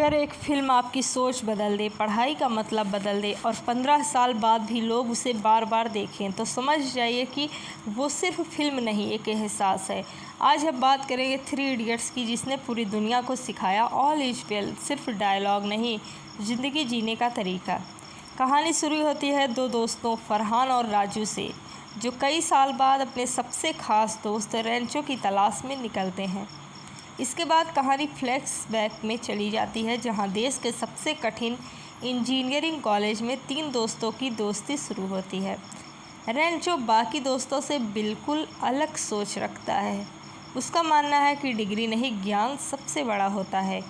अगर एक फ़िल्म आपकी सोच बदल दे, पढ़ाई का मतलब बदल दे और 15 साल बाद भी लोग उसे बार बार देखें, तो समझ जाइए कि वो सिर्फ फ़िल्म नहीं, एक एहसास है। आज हम बात करेंगे 3 इडियट्स की, जिसने पूरी दुनिया को सिखाया ऑल इज़ वेल, सिर्फ डायलॉग नहीं, ज़िंदगी जीने का तरीका। कहानी शुरू होती है दो दोस्तों फरहान और राजू से, जो कई साल बाद अपने सबसे ख़ास दोस्त रेंचो की तलाश में निकलते हैं। इसके बाद कहानी फ्लैशबैक में चली जाती है, जहां देश के सबसे कठिन इंजीनियरिंग कॉलेज में 3 दोस्तों की दोस्ती शुरू होती है। रेंचो बाकी दोस्तों से बिल्कुल अलग सोच रखता है। उसका मानना है कि डिग्री नहीं, ज्ञान सबसे बड़ा होता है।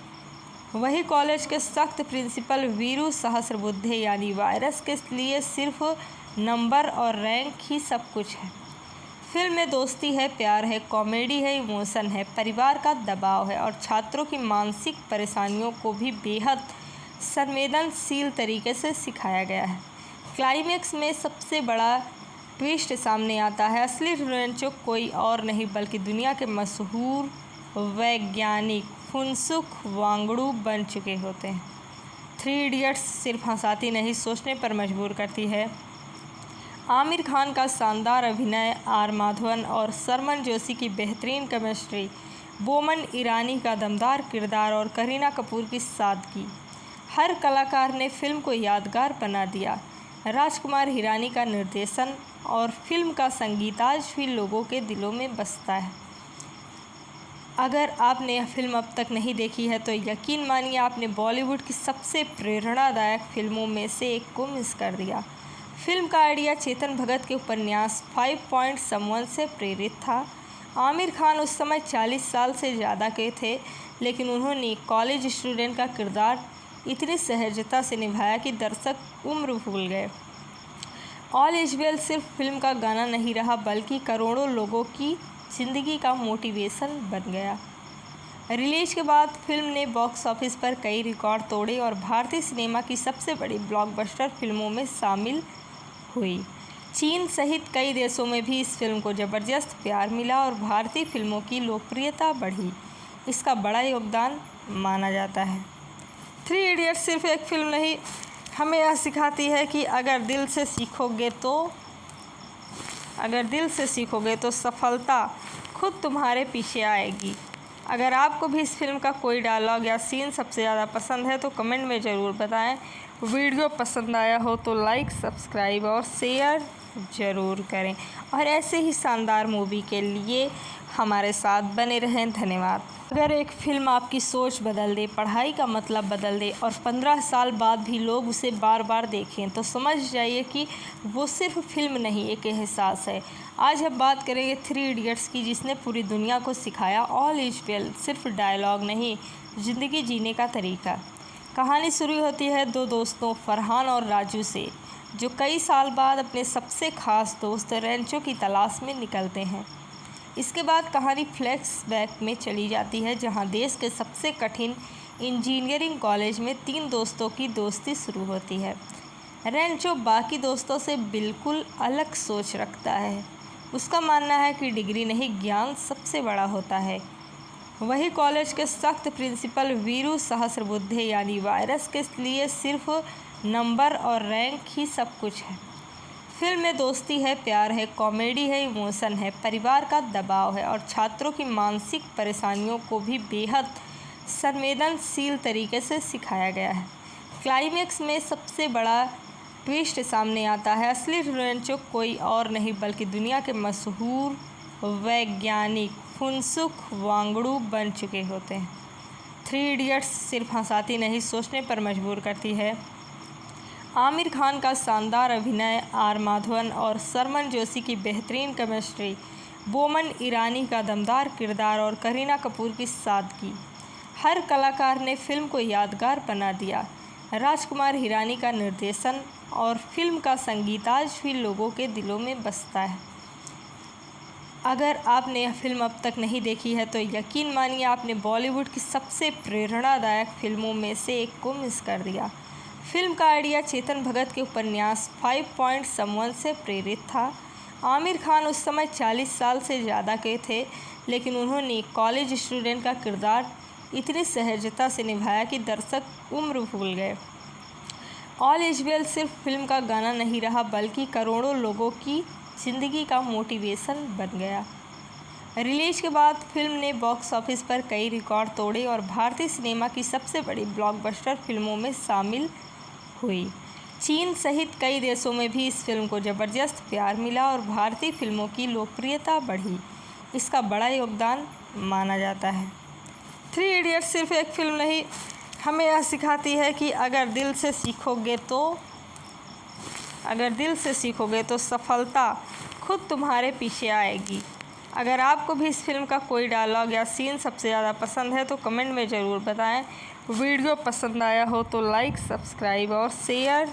वही कॉलेज के सख्त प्रिंसिपल वीरू सहस्रबुद्धे यानी वायरस के लिए सिर्फ नंबर और रैंक ही सब कुछ है। फिल्म में दोस्ती है, प्यार है, कॉमेडी है, इमोशन है, परिवार का दबाव है और छात्रों की मानसिक परेशानियों को भी बेहद संवेदनशील तरीके से सिखाया गया है। क्लाइमेक्स में सबसे बड़ा ट्विस्ट सामने आता है। असली रेंचो कोई और नहीं बल्कि दुनिया के मशहूर वैज्ञानिक फुनसुक वांगडू बन चुके होते हैं। 3 इडियट्स सिर्फ हंसाती नहीं, सोचने पर मजबूर करती है। आमिर खान का शानदार अभिनय, आर माधवन और सरमन जोशी की बेहतरीन केमिस्ट्री, बोमन ईरानी का दमदार किरदार और करीना कपूर की सादगी, हर कलाकार ने फिल्म को यादगार बना दिया। राजकुमार हिरानी का निर्देशन और फिल्म का संगीत आज भी लोगों के दिलों में बसता है। अगर आपने यह फिल्म अब तक नहीं देखी है तो यकीन मानिए आपने बॉलीवुड की सबसे प्रेरणादायक फिल्मों में से एक को मिस कर दिया। फिल्म का आइडिया चेतन भगत के उपन्यास 5 पॉइंट समवन से प्रेरित था। आमिर खान उस समय 40 साल से ज़्यादा के थे, लेकिन उन्होंने कॉलेज स्टूडेंट का किरदार इतनी सहजता से निभाया कि दर्शक उम्र भूल गए। ऑल इज वेल सिर्फ फिल्म का गाना नहीं रहा, बल्कि करोड़ों लोगों की ज़िंदगी का मोटिवेशन बन गया। रिलीज के बाद फिल्म ने बॉक्स ऑफिस पर कई रिकॉर्ड तोड़े और भारतीय सिनेमा की सबसे बड़ी ब्लॉकबस्टर फिल्मों में शामिल हुई। चीन सहित कई देशों में भी इस फिल्म को ज़बरदस्त प्यार मिला और भारतीय फिल्मों की लोकप्रियता बढ़ी। इसका बड़ा योगदान माना जाता है। 3 इडियट्स सिर्फ एक फिल्म नहीं, हमें यह सिखाती है कि अगर दिल से सीखोगे तो सफलता खुद तुम्हारे पीछे आएगी। अगर आपको भी इस फिल्म का कोई डायलॉग या सीन सबसे ज़्यादा पसंद है तो कमेंट में ज़रूर बताएं। वीडियो पसंद आया हो तो लाइक, सब्सक्राइब और शेयर ज़रूर करें और ऐसे ही शानदार मूवी के लिए हमारे साथ बने रहें। धन्यवाद। अगर एक फ़िल्म आपकी सोच बदल दे, पढ़ाई का मतलब बदल दे और 15 साल बाद भी लोग उसे बार बार देखें, तो समझ जाइए कि वो सिर्फ फ़िल्म नहीं, एक एहसास है। आज हम बात करेंगे 3 इडियट्स की, जिसने पूरी दुनिया को सिखाया ऑल इज़ वेल, सिर्फ डायलॉग नहीं, ज़िंदगी जीने का तरीका। कहानी शुरू होती है दो दोस्तों फरहान और राजू से, जो कई साल बाद अपने सबसे ख़ास दोस्त रेंचो की तलाश में निकलते हैं। इसके बाद कहानी फ्लैशबैक में चली जाती है, जहां देश के सबसे कठिन इंजीनियरिंग कॉलेज में 3 दोस्तों की दोस्ती शुरू होती है। रेंचो बाकी दोस्तों से बिल्कुल अलग सोच रखता है। उसका मानना है कि डिग्री नहीं, ज्ञान सबसे बड़ा होता है। वही कॉलेज के सख्त प्रिंसिपल वीरू सहस्रबुद्धे यानी वायरस के लिए सिर्फ नंबर और रैंक ही सब कुछ है। फिल्म में दोस्ती है, प्यार है, कॉमेडी है, इमोशन है, परिवार का दबाव है और छात्रों की मानसिक परेशानियों को भी बेहद संवेदनशील तरीके से सिखाया गया है। क्लाइमेक्स में सबसे बड़ा ट्विस्ट सामने आता है। असली रेंचो कोई और नहीं बल्कि दुनिया के मशहूर वैज्ञानिक फुनसुक वांगडू बन चुके होते हैं। 3 इडियट्स सिर्फ हंसाती नहीं, सोचने पर मजबूर करती है। आमिर खान का शानदार अभिनय, आर माधवन और सरमन जोशी की बेहतरीन केमिस्ट्री, बोमन ईरानी का दमदार किरदार और करीना कपूर की सादगी, हर कलाकार ने फिल्म को यादगार बना दिया। राजकुमार हिरानी का निर्देशन और फिल्म का संगीत आज भी लोगों के दिलों में बसता है। अगर आपने यह फिल्म अब तक नहीं देखी है तो यकीन मानिए आपने बॉलीवुड की सबसे प्रेरणादायक फिल्मों में से एक को मिस कर दिया। फिल्म का आइडिया चेतन भगत के उपन्यास 5 पॉइंट समवन से प्रेरित था। आमिर खान उस समय 40 साल से ज़्यादा के थे, लेकिन उन्होंने कॉलेज स्टूडेंट का किरदार इतनी सहजता से निभाया कि दर्शक उम्र भूल गए। ऑल इज वेल सिर्फ फिल्म का गाना नहीं रहा, बल्कि करोड़ों लोगों की ज़िंदगी का मोटिवेशन बन गया। रिलीज के बाद फिल्म ने बॉक्स ऑफिस पर कई रिकॉर्ड तोड़े और भारतीय सिनेमा की सबसे बड़ी ब्लॉकबस्टर फिल्मों में शामिल हुई। चीन सहित कई देशों में भी इस फिल्म को ज़बरदस्त प्यार मिला और भारतीय फिल्मों की लोकप्रियता बढ़ी। इसका बड़ा योगदान माना जाता है। थ्री इडियट्स सिर्फ एक फिल्म नहीं, हमें यह सिखाती है कि अगर दिल से सीखोगे तो सफलता खुद तुम्हारे पीछे आएगी। अगर आपको भी इस फिल्म का कोई डायलॉग या सीन सबसे ज़्यादा पसंद है तो कमेंट में ज़रूर बताएं। वीडियो पसंद आया हो तो लाइक, सब्सक्राइब और शेयर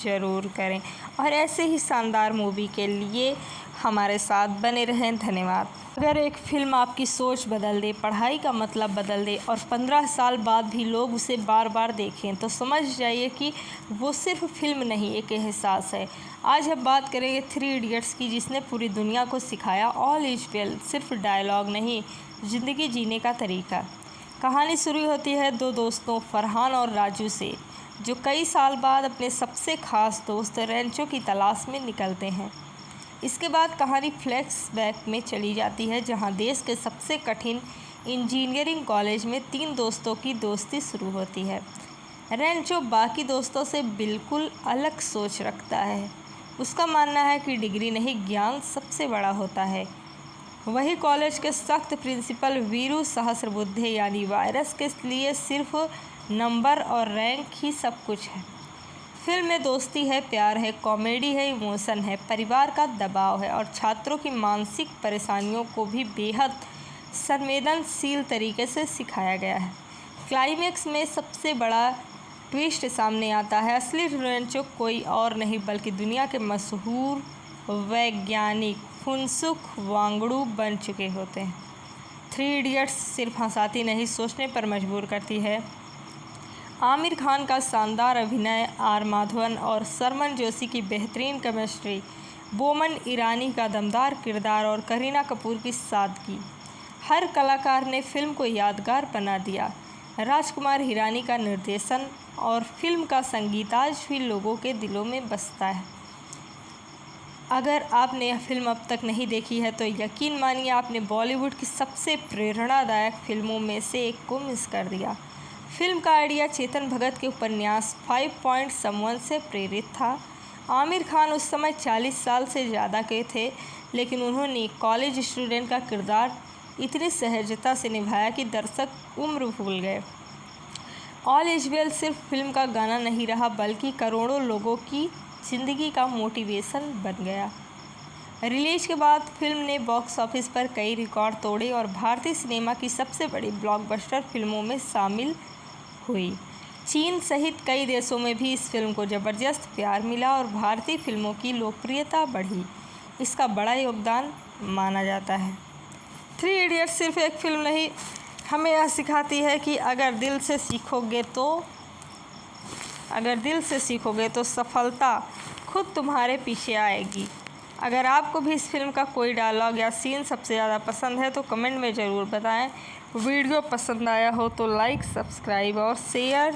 ज़रूर करें और ऐसे ही शानदार मूवी के लिए हमारे साथ बने रहें। धन्यवाद। अगर एक फिल्म आपकी सोच बदल दे, पढ़ाई का मतलब बदल दे और 15 साल बाद भी लोग उसे बार बार देखें तो समझ जाइए कि वो सिर्फ फिल्म नहीं, एक एहसास है। आज हम बात करेंगे थ्री इडियट्स की, जिसने पूरी दुनिया को सिखाया ऑल इज वेल सिर्फ डायलॉग नहीं, ज़िंदगी जीने का तरीका। कहानी शुरू होती है दो दोस्तों फरहान और राजू से, जो कई साल बाद अपने सबसे खास दोस्त रेंचो की तलाश में निकलते हैं। इसके बाद कहानी फ्लैशबैक में चली जाती है, जहां देश के सबसे कठिन इंजीनियरिंग कॉलेज में तीन दोस्तों की दोस्ती शुरू होती है। रेंचो बाकी दोस्तों से बिल्कुल अलग सोच रखता है। उसका मानना है कि डिग्री नहीं, ज्ञान सबसे बड़ा होता है। वही कॉलेज के सख्त प्रिंसिपल वीरू सहस्रबुद्धे यानी वायरस के लिए सिर्फ नंबर और रैंक ही सब कुछ है। फिल्म में दोस्ती है, प्यार है, कॉमेडी है, इमोशन है, परिवार का दबाव है और छात्रों की मानसिक परेशानियों को भी बेहद संवेदनशील तरीके से सिखाया गया है। क्लाइमेक्स में सबसे बड़ा ट्विस्ट सामने आता है। असली रेंचो कोई और नहीं बल्कि दुनिया के मशहूर वैज्ञानिक फुनसुक वांगडू बन चुके होते हैं। थ्री इडियट्स सिर्फ हंसाती नहीं, सोचने पर मजबूर करती है। आमिर खान का शानदार अभिनय, आर माधवन और सरमन जोशी की बेहतरीन केमिस्ट्री, बोमन ईरानी का दमदार किरदार और करीना कपूर की सादगी, हर कलाकार ने फिल्म को यादगार बना दिया। राजकुमार हिरानी का निर्देशन और फिल्म का संगीत आज भी लोगों के दिलों में बसता है। अगर आपने यह फिल्म अब तक नहीं देखी है तो यकीन मानिए आपने बॉलीवुड की सबसे प्रेरणादायक फिल्मों में से एक को मिस कर दिया। फिल्म का आइडिया चेतन भगत के उपन्यास 5 पॉइंट समवन से प्रेरित था। आमिर खान उस समय 40 साल से ज़्यादा के थे, लेकिन उन्होंने कॉलेज स्टूडेंट का किरदार इतनी सहजता से निभाया कि दर्शक उम्र भूल गए। ऑल इज वेल सिर्फ फिल्म का गाना नहीं रहा, बल्कि करोड़ों लोगों की ज़िंदगी का मोटिवेशन बन गया। रिलीज के बाद फिल्म ने बॉक्स ऑफिस पर कई रिकॉर्ड तोड़े और भारतीय सिनेमा की सबसे बड़ी ब्लॉकबस्टर फिल्मों में शामिल हुई। चीन सहित कई देशों में भी इस फिल्म को ज़बरदस्त प्यार मिला और भारतीय फिल्मों की लोकप्रियता बढ़ी। इसका बड़ा योगदान माना जाता है। थ्री इडियट्स सिर्फ एक फिल्म नहीं, हमें यह सिखाती है कि अगर दिल से सीखोगे तो सफलता खुद तुम्हारे पीछे आएगी। अगर आपको भी इस फिल्म का कोई डायलॉग या सीन सबसे ज़्यादा पसंद है तो कमेंट में ज़रूर बताएं। वीडियो पसंद आया हो तो लाइक, सब्सक्राइब और शेयर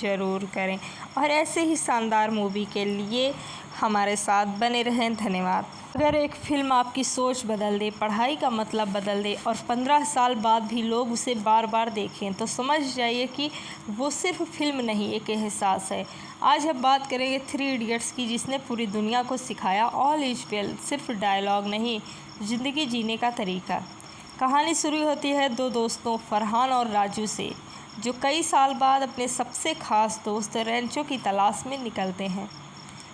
ज़रूर करें और ऐसे ही शानदार मूवी के लिए हमारे साथ बने रहें। धन्यवाद। अगर एक फिल्म आपकी सोच बदल दे, पढ़ाई का मतलब बदल दे और 15 साल बाद भी लोग उसे बार बार देखें तो समझ जाइए कि वो सिर्फ फिल्म नहीं, एक एहसास है। आज हम बात करेंगे थ्री इडियट्स की, जिसने पूरी दुनिया को सिखाया ऑल इज वेल सिर्फ डायलॉग नहीं, ज़िंदगी जीने का तरीका। कहानी शुरू होती है दो दोस्तों फरहान और राजू से, जो कई साल बाद अपने सबसे खास दोस्त रेंचो की तलाश में निकलते हैं।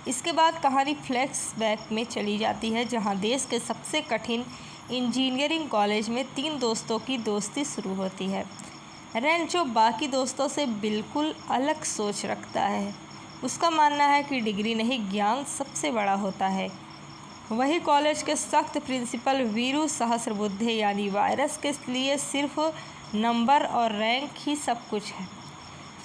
इसके बाद कहानी फ्लैशबैक में चली जाती है, जहां देश के सबसे कठिन इंजीनियरिंग कॉलेज में तीन दोस्तों की दोस्ती शुरू होती है। रेंचो बाकी दोस्तों से बिल्कुल अलग सोच रखता है। उसका मानना है कि डिग्री नहीं, ज्ञान सबसे बड़ा होता है। वही कॉलेज के सख्त प्रिंसिपल वीरू सहस्रबुद्धे यानी वायरस के लिए सिर्फ नंबर और रैंक ही सब कुछ है।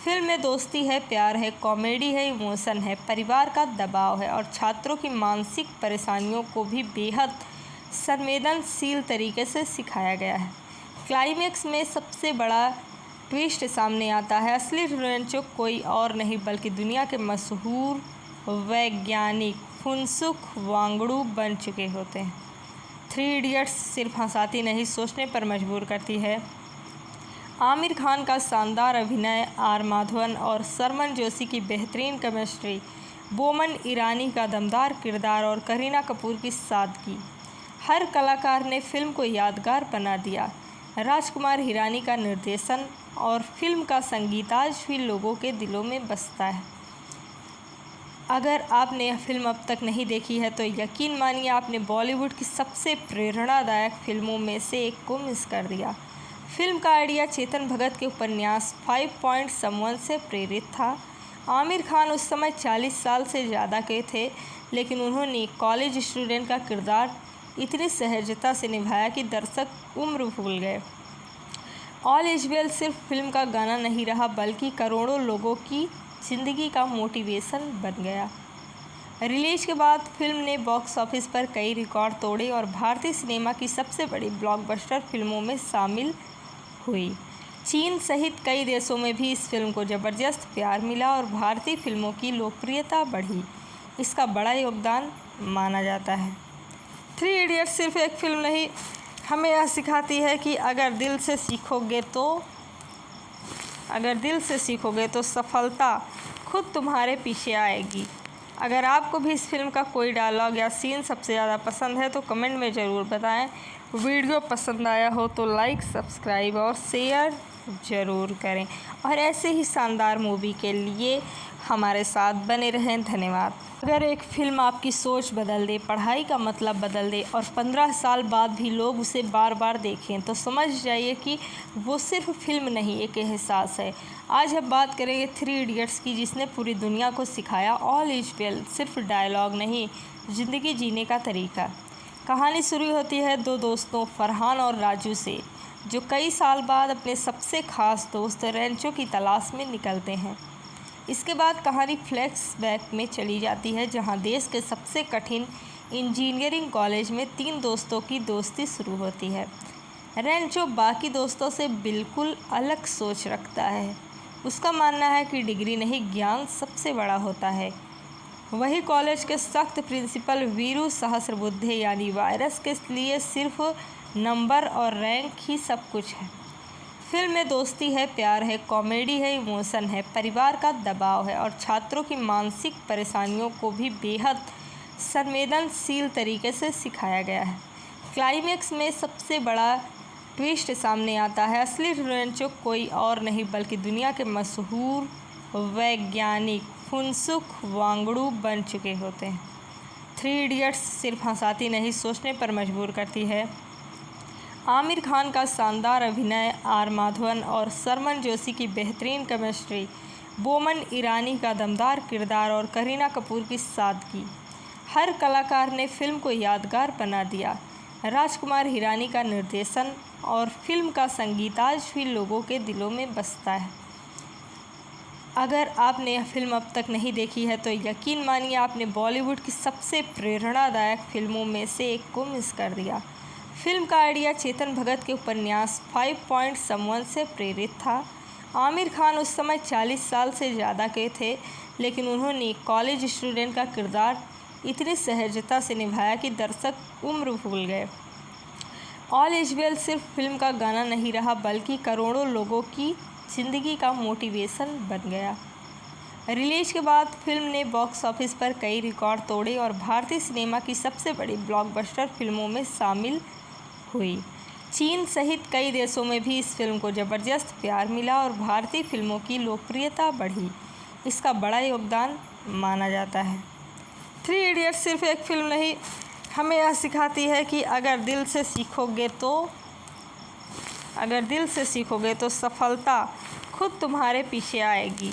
फिल्म में दोस्ती है, प्यार है, कॉमेडी है, इमोशन है, परिवार का दबाव है और छात्रों की मानसिक परेशानियों को भी बेहद संवेदनशील तरीके से सिखाया गया है। क्लाइमेक्स में सबसे बड़ा ट्विस्ट सामने आता है। असली रेंचो कोई और नहीं बल्कि दुनिया के मशहूर वैज्ञानिक फुनसुक वांगडू बन चुके होते हैं। 3 इडियट्स सिर्फ हंसाती नहीं, सोचने पर मजबूर करती है। आमिर खान का शानदार अभिनय, आर माधवन और सरमन जोशी की बेहतरीन केमिस्ट्री, बोमन ईरानी का दमदार किरदार और करीना कपूर की सादगी, हर कलाकार ने फिल्म को यादगार बना दिया। राजकुमार हिरानी का निर्देशन और फिल्म का संगीत आज भी लोगों के दिलों में बसता है। अगर आपने यह फिल्म अब तक नहीं देखी है तो यकीन मानिए आपने बॉलीवुड की सबसे प्रेरणादायक फिल्मों में से एक को मिस कर दिया। फिल्म का आइडिया चेतन भगत के उपन्यास 5 पॉइंट समवन से प्रेरित था। आमिर खान उस समय 40 साल से ज़्यादा के थे, लेकिन उन्होंने कॉलेज स्टूडेंट का किरदार इतनी सहजता से निभाया कि दर्शक उम्र भूल गए। ऑल इज वेल सिर्फ फिल्म का गाना नहीं रहा बल्कि करोड़ों लोगों की ज़िंदगी का मोटिवेशन बन गया। रिलीज के बाद फिल्म ने बॉक्स ऑफिस पर कई रिकॉर्ड तोड़े और भारतीय सिनेमा की सबसे बड़ी ब्लॉकबस्टर फिल्मों में शामिल हुई। चीन सहित कई देशों में भी इस फिल्म को ज़बरदस्त प्यार मिला और भारतीय फिल्मों की लोकप्रियता बढ़ी। इसका बड़ा योगदान माना जाता है। 3 इडियट्स सिर्फ एक फिल्म नहीं, हमें यह सिखाती है कि अगर दिल से सीखोगे तो सफलता खुद तुम्हारे पीछे आएगी। अगर आपको भी इस फिल्म का कोई डायलॉग या सीन सबसे ज़्यादा पसंद है तो कमेंट में ज़रूर बताएं। वीडियो पसंद आया हो तो लाइक, सब्सक्राइब और शेयर ज़रूर करें और ऐसे ही शानदार मूवी के लिए हमारे साथ बने रहें। धन्यवाद। अगर एक फ़िल्म आपकी सोच बदल दे, पढ़ाई का मतलब बदल दे और 15 साल बाद भी लोग उसे बार बार देखें तो समझ जाइए कि वो सिर्फ फिल्म नहीं, एक एहसास है। आज हम बात करेंगे 3 इडियट्स की, जिसने पूरी दुनिया को सिखाया ऑल इज वेल सिर्फ डायलॉग नहीं, ज़िंदगी जीने का तरीका। कहानी शुरू होती है 2 दोस्तों फरहान और राजू से, जो कई साल बाद अपने सबसे ख़ास दोस्त रेंचो की तलाश में निकलते हैं। इसके बाद कहानी फ्लैशबैक में चली जाती है, जहां देश के सबसे कठिन इंजीनियरिंग कॉलेज में 3 दोस्तों की दोस्ती शुरू होती है। रेंचो बाकी दोस्तों से बिल्कुल अलग सोच रखता है। उसका मानना है कि डिग्री नहीं, ज्ञान सबसे बड़ा होता है। वही कॉलेज के सख्त प्रिंसिपल वीरू सहस्रबुद्धे यानी वायरस के लिए सिर्फ नंबर और रैंक ही सब कुछ है। फिल्म में दोस्ती है, प्यार है, कॉमेडी है, इमोशन है, परिवार का दबाव है और छात्रों की मानसिक परेशानियों को भी बेहद संवेदनशील तरीके से सिखाया गया है। क्लाइमेक्स में सबसे बड़ा ट्विस्ट सामने आता है। असली रेंचो कोई और नहीं बल्कि दुनिया के मशहूर वैज्ञानिक फुनसुक वांगडू बन चुके होते हैं। 3 इडियट्स सिर्फ हंसाती नहीं, सोचने पर मजबूर करती है। आमिर खान का शानदार अभिनय, आर माधवन और सरमन जोशी की बेहतरीन केमिस्ट्री, बोमन ईरानी का दमदार किरदार और करीना कपूर की सादगी, हर कलाकार ने फिल्म को यादगार बना दिया। राजकुमार हिरानी का निर्देशन और फिल्म का संगीत आज भी लोगों के दिलों में बसता है। अगर आपने यह फिल्म अब तक नहीं देखी है तो यकीन मानिए आपने बॉलीवुड की सबसे प्रेरणादायक फिल्मों में से एक को मिस कर दिया। फिल्म का आइडिया चेतन भगत के उपन्यास 5 पॉइंट समवन से प्रेरित था। आमिर खान उस समय 40 साल से ज़्यादा के थे, लेकिन उन्होंने कॉलेज स्टूडेंट का किरदार इतनी सहजता से निभाया कि दर्शक उम्र भूल गए। ऑल इज वेल सिर्फ फिल्म का गाना नहीं रहा बल्कि करोड़ों लोगों की ज़िंदगी का मोटिवेशन बन गया। रिलीज के बाद फिल्म ने बॉक्स ऑफिस पर कई रिकॉर्ड तोड़े और भारतीय सिनेमा की सबसे बड़ी ब्लॉकबस्टर फिल्मों में शामिल हुई। चीन सहित कई देशों में भी इस फिल्म को ज़बरदस्त प्यार मिला और भारतीय फिल्मों की लोकप्रियता बढ़ी। इसका बड़ा योगदान माना जाता है। 3 इडियट्स सिर्फ एक फिल्म नहीं, हमें यह सिखाती है कि अगर दिल से सीखोगे तो सफलता खुद तुम्हारे पीछे आएगी।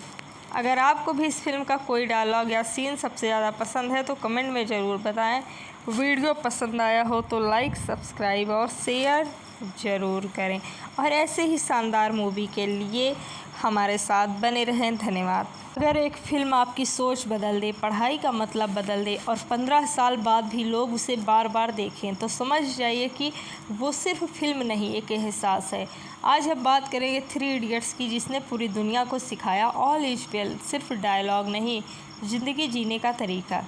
अगर आपको भी इस फिल्म का कोई डायलॉग या सीन सबसे ज़्यादा पसंद है तो कमेंट में ज़रूर बताएं। वीडियो पसंद आया हो तो लाइक, सब्सक्राइब और शेयर ज़रूर करें और ऐसे ही शानदार मूवी के लिए हमारे साथ बने रहें। धन्यवाद। अगर एक फ़िल्म आपकी सोच बदल दे, पढ़ाई का मतलब बदल दे और 15 साल बाद भी लोग उसे बार बार देखें तो समझ जाइए कि वो सिर्फ फ़िल्म नहीं, एक एहसास है। आज हम बात करेंगे 3 इडियट्स की, जिसने पूरी दुनिया को सिखाया ऑल इज वेल सिर्फ डायलॉग नहीं, ज़िंदगी जीने का तरीका।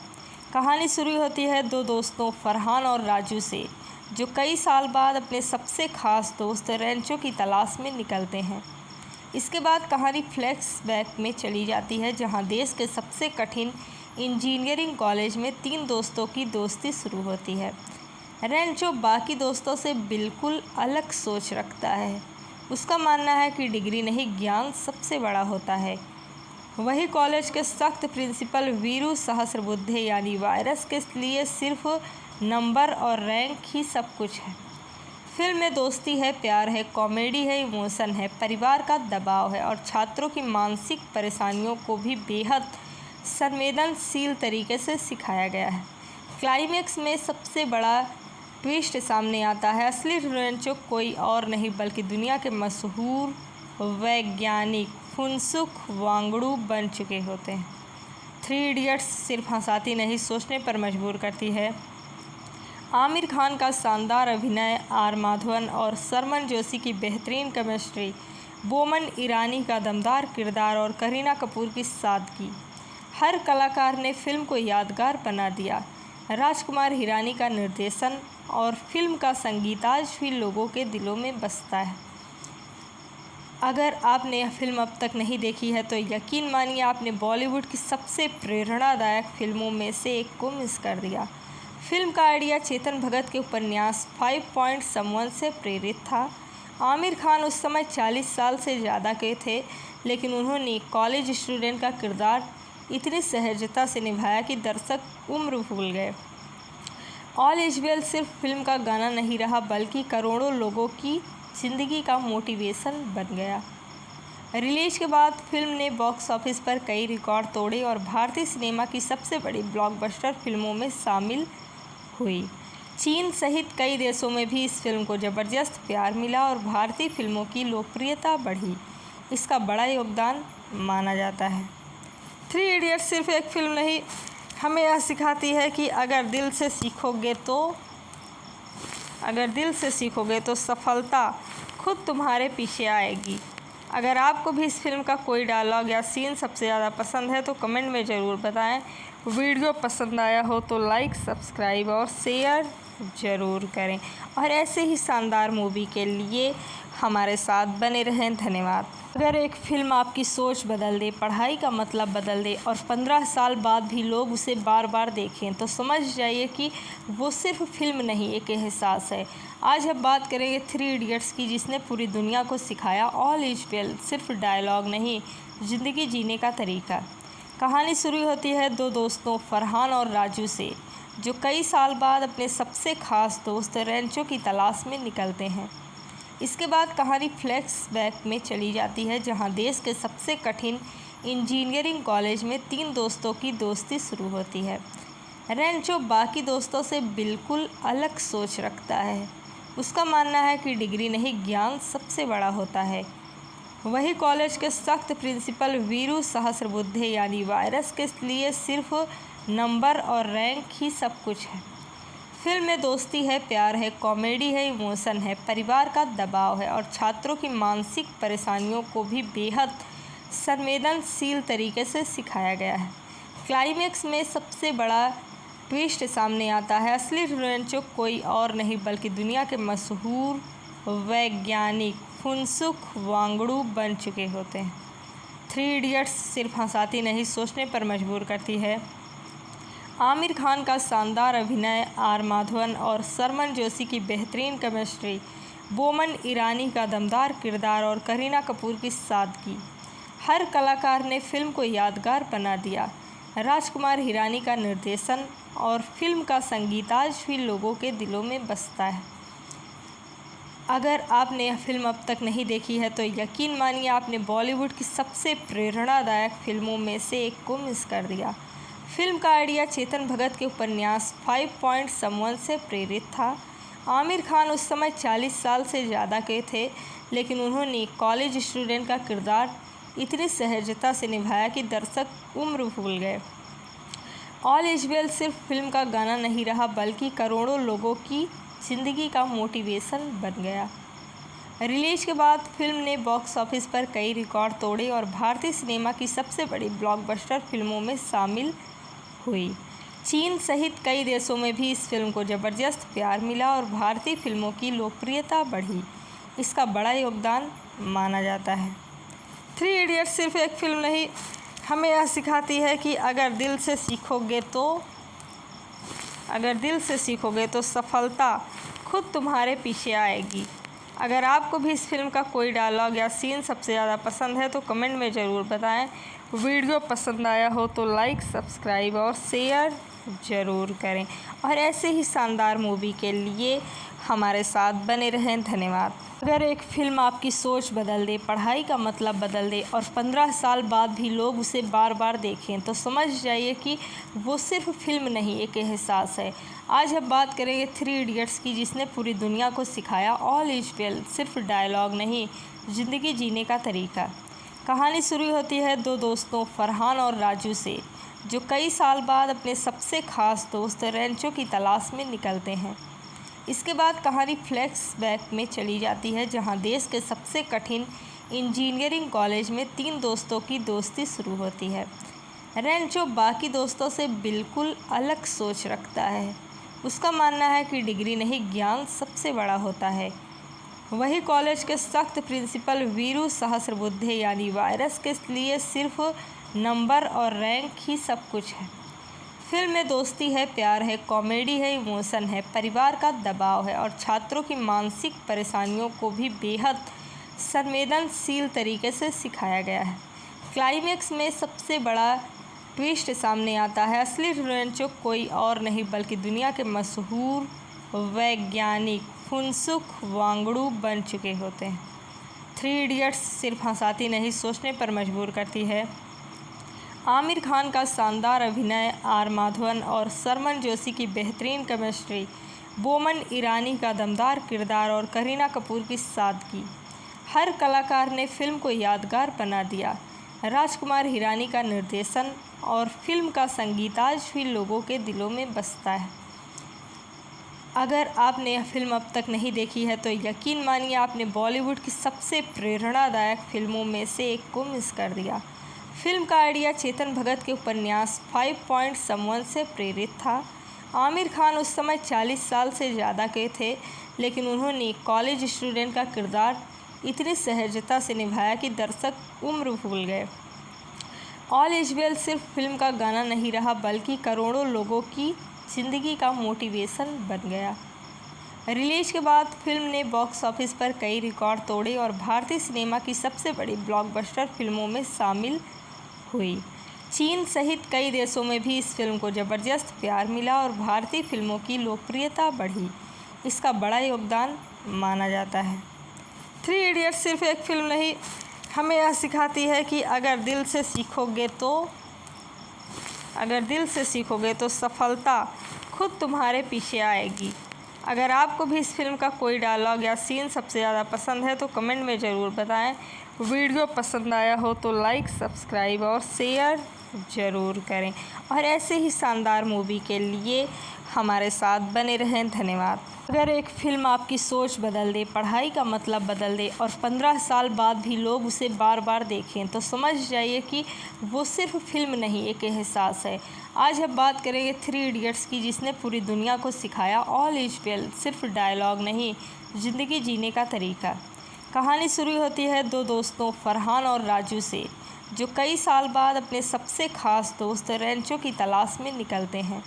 कहानी शुरू होती है 2 दोस्तों फरहान और राजू से, जो कई साल बाद अपने सबसे ख़ास दोस्त रेंचो की तलाश में निकलते हैं। इसके बाद कहानी फ्लैशबैक में चली जाती है, जहां देश के सबसे कठिन इंजीनियरिंग कॉलेज में 3 दोस्तों की दोस्ती शुरू होती है। रेंचो बाकी दोस्तों से बिल्कुल अलग सोच रखता है। उसका मानना है कि डिग्री नहीं, ज्ञान सबसे बड़ा होता है। वही कॉलेज के सख्त प्रिंसिपल वीरू सहस्रबुद्धे यानी वायरस के लिए सिर्फ नंबर और रैंक ही सब कुछ है। फिल्म में दोस्ती है, प्यार है, कॉमेडी है, इमोशन है, परिवार का दबाव है और छात्रों की मानसिक परेशानियों को भी बेहद संवेदनशील तरीके से सिखाया गया है। क्लाइमेक्स में सबसे बड़ा ट्विस्ट सामने आता है। असली रेंचो कोई और नहीं बल्कि दुनिया के मशहूर वैज्ञानिक फुनसुक वांगडू बन चुके होते हैं। 3 इडियट्स सिर्फ हंसाती नहीं, सोचने पर मजबूर करती है। आमिर खान का शानदार अभिनय, आर माधवन और सरमन जोशी की बेहतरीन केमिस्ट्री, बोमन ईरानी का दमदार किरदार और करीना कपूर की सादगी, हर कलाकार ने फिल्म को यादगार बना दिया। राजकुमार हिरानी का निर्देशन और फिल्म का संगीत आज भी लोगों के दिलों में बसता है। अगर आपने यह फिल्म अब तक नहीं देखी है तो यकीन मानिए आपने बॉलीवुड की सबसे प्रेरणादायक फिल्मों में से एक को मिस कर दिया। फिल्म का आइडिया चेतन भगत के उपन्यास 5 पॉइंट समवन से प्रेरित था। आमिर खान उस समय 40 साल से ज़्यादा के थे, लेकिन उन्होंने कॉलेज स्टूडेंट का किरदार इतनी सहजता से निभाया कि दर्शक उम्र भूल गए। ऑल इज वेल सिर्फ फिल्म का गाना नहीं रहा, बल्कि करोड़ों लोगों की ज़िंदगी का मोटिवेशन बन गया। रिलीज के बाद फिल्म ने बॉक्स ऑफिस पर कई रिकॉर्ड तोड़े और भारतीय सिनेमा की सबसे बड़ी ब्लॉकबस्टर फिल्मों में शामिल हुई। चीन सहित कई देशों में भी इस फिल्म को ज़बरदस्त प्यार मिला और भारतीय फिल्मों की लोकप्रियता बढ़ी। इसका बड़ा योगदान माना जाता है। 3 इडियट्स सिर्फ एक फिल्म नहीं, हमें यह सिखाती है कि अगर दिल से सीखोगे तो सफलता खुद तुम्हारे पीछे आएगी। अगर आपको भी इस फिल्म का कोई डायलॉग या सीन सबसे ज़्यादा पसंद है तो कमेंट में ज़रूर बताएं। वीडियो पसंद आया हो तो लाइक, सब्सक्राइब और शेयर ज़रूर करें और ऐसे ही शानदार मूवी के लिए हमारे साथ बने रहें। धन्यवाद। अगर एक फ़िल्म आपकी सोच बदल दे, पढ़ाई का मतलब बदल दे और 15 साल बाद भी लोग उसे बार बार देखें तो समझ जाइए कि वो सिर्फ फ़िल्म नहीं, एक एहसास है। आज हम बात करेंगे 3 इडियट्स की, जिसने पूरी दुनिया को सिखाया ऑल इज वेल सिर्फ डायलॉग नहीं, ज़िंदगी जीने का तरीका। कहानी शुरू होती है 2 दोस्तों फरहान और राजू से, जो कई साल बाद अपने सबसे ख़ास दोस्त रेंचो की तलाश में निकलते हैं। इसके बाद कहानी फ्लैशबैक में चली जाती है, जहां देश के सबसे कठिन इंजीनियरिंग कॉलेज में 3 दोस्तों की दोस्ती शुरू होती है। रेंचो बाकी दोस्तों से बिल्कुल अलग सोच रखता है। उसका मानना है कि डिग्री नहीं, ज्ञान सबसे बड़ा होता है। वही कॉलेज के सख्त प्रिंसिपल वीरू सहस्रबुद्धे यानी वायरस के लिए सिर्फ नंबर और रैंक ही सब कुछ है। फिल्म में दोस्ती है, प्यार है, कॉमेडी है, इमोशन है, परिवार का दबाव है और छात्रों की मानसिक परेशानियों को भी बेहद संवेदनशील तरीके से सिखाया गया है। क्लाइमेक्स में सबसे बड़ा ट्विस्ट सामने आता है। असली रेंचो कोई और नहीं बल्कि दुनिया के मशहूर वैज्ञानिक फुनसुक वांगडू बन चुके होते हैं। 3 इडियट्स सिर्फ हंसाती नहीं, सोचने पर मजबूर करती है। आमिर खान का शानदार अभिनय, आर माधवन और सरमन जोशी की बेहतरीन केमिस्ट्री, बोमन ईरानी का दमदार किरदार और करीना कपूर की सादगी, हर कलाकार ने फिल्म को यादगार बना दिया। राजकुमार हिरानी का निर्देशन और फिल्म का संगीत आज भी लोगों के दिलों में बसता है। अगर आपने यह फिल्म अब तक नहीं देखी है तो यकीन मानिए आपने बॉलीवुड की सबसे प्रेरणादायक फिल्मों में से एक को मिस कर दिया। फिल्म का आइडिया चेतन भगत के उपन्यास 5 पॉइंट समवन से प्रेरित था। आमिर खान उस समय 40 साल से ज़्यादा के थे, लेकिन उन्होंने कॉलेज स्टूडेंट का किरदार इतनी सहजता से निभाया कि दर्शक उम्र भूल गए। ऑल इज वेल सिर्फ फिल्म का गाना नहीं रहा, बल्कि करोड़ों लोगों की ज़िंदगी का मोटिवेशन बन गया। रिलीज के बाद फिल्म ने बॉक्स ऑफिस पर कई रिकॉर्ड तोड़े और भारतीय सिनेमा की सबसे बड़ी ब्लॉकबस्टर फिल्मों में शामिल हुई। चीन सहित कई देशों में भी इस फिल्म को ज़बरदस्त प्यार मिला और भारतीय फिल्मों की लोकप्रियता बढ़ी। इसका बड़ा योगदान माना जाता है। थ्री इडियट्स सिर्फ एक फिल्म नहीं, हमें यह सिखाती है कि अगर दिल से सीखोगे तो सफलता खुद तुम्हारे पीछे आएगी। अगर आपको भी इस फिल्म का कोई डायलॉग या सीन सबसे ज़्यादा पसंद है तो कमेंट में ज़रूर बताएं। वीडियो पसंद आया हो तो लाइक, सब्सक्राइब और शेयर ज़रूर करें और ऐसे ही शानदार मूवी के लिए हमारे साथ बने रहें। धन्यवाद। अगर एक फिल्म आपकी सोच बदल दे, पढ़ाई का मतलब बदल दे और 15 साल बाद भी लोग उसे बार बार देखें, तो समझ जाइए कि वो सिर्फ फिल्म नहीं, एक एहसास है। आज हम बात करेंगे थ्री इडियट्स की, जिसने पूरी दुनिया को सिखाया ऑल इज वेल सिर्फ डायलॉग नहीं, ज़िंदगी जीने का तरीका। कहानी शुरू होती है दो दोस्तों फरहान और राजू से, जो कई साल बाद अपने सबसे ख़ास दोस्त रेंचो की तलाश में निकलते हैं। इसके बाद कहानी फ्लैशबैक में चली जाती है, जहां देश के सबसे कठिन इंजीनियरिंग कॉलेज में तीन दोस्तों की दोस्ती शुरू होती है। रेंचो बाकी दोस्तों से बिल्कुल अलग सोच रखता है। उसका मानना है कि डिग्री नहीं, ज्ञान सबसे बड़ा होता है। वही कॉलेज के सख्त प्रिंसिपल वीरू सहस्रबुद्धे यानी वायरस के लिए सिर्फ नंबर और रैंक ही सब कुछ है। फिल्म में दोस्ती है, प्यार है, कॉमेडी है, इमोशन है, परिवार का दबाव है और छात्रों की मानसिक परेशानियों को भी बेहद संवेदनशील तरीके से सिखाया गया है। क्लाइमेक्स में सबसे बड़ा ट्विस्ट सामने आता है। असली रेंचो कोई और नहीं बल्कि दुनिया के मशहूर वैज्ञानिक फुनसुक वांगडू बन चुके होते हैं। थ्री इडियट्स सिर्फ हंसाती नहीं, सोचने पर मजबूर करती है। आमिर खान का शानदार अभिनय, आर माधवन और सरमन जोशी की बेहतरीन केमिस्ट्री, बोमन ईरानी का दमदार किरदार और करीना कपूर की सादगी, हर कलाकार ने फिल्म को यादगार बना दिया। राजकुमार हिरानी का निर्देशन और फिल्म का संगीत आज भी लोगों के दिलों में बसता है। अगर आपने यह फिल्म अब तक नहीं देखी है तो यकीन मानिए आपने बॉलीवुड की सबसे प्रेरणादायक फिल्मों में से एक को मिस कर दिया। फिल्म का आइडिया चेतन भगत के उपन्यास 5 पॉइंट समवन से प्रेरित था। आमिर खान उस समय 40 साल से ज़्यादा के थे, लेकिन उन्होंने कॉलेज स्टूडेंट का किरदार इतनी सहजता से निभाया कि दर्शक उम्र भूल गए। ऑल इज वेल सिर्फ फिल्म का गाना नहीं रहा, बल्कि करोड़ों लोगों की ज़िंदगी का मोटिवेशन बन गया। रिलीज के बाद फिल्म ने बॉक्स ऑफिस पर कई रिकॉर्ड तोड़े और भारतीय सिनेमा की सबसे बड़ी ब्लॉकबस्टर फिल्मों में शामिल हुई। चीन सहित कई देशों में भी इस फिल्म को ज़बरदस्त प्यार मिला और भारतीय फिल्मों की लोकप्रियता बढ़ी। इसका बड़ा योगदान माना जाता है। थ्री इडियट्स सिर्फ एक फिल्म नहीं, हमें यह सिखाती है कि अगर दिल से सीखोगे तो सफलता खुद तुम्हारे पीछे आएगी। अगर आपको भी इस फिल्म का कोई डायलॉग या सीन सबसे ज़्यादा पसंद है तो कमेंट में ज़रूर बताएं। वीडियो पसंद आया हो तो लाइक, सब्सक्राइब और शेयर ज़रूर करें और ऐसे ही शानदार मूवी के लिए हमारे साथ बने रहें। धन्यवाद। अगर एक फिल्म आपकी सोच बदल दे, पढ़ाई का मतलब बदल दे और 15 साल बाद भी लोग उसे बार बार देखें, तो समझ जाइए कि वो सिर्फ फिल्म नहीं, एक एहसास है। आज हम बात करेंगे थ्री इडियट्स की, जिसने पूरी दुनिया को सिखाया ऑल इज वेल सिर्फ डायलॉग नहीं, ज़िंदगी जीने का तरीका। कहानी शुरू होती है दो दोस्तों फरहान और राजू से, जो कई साल बाद अपने सबसे ख़ास दोस्त रेंचो की तलाश में निकलते हैं।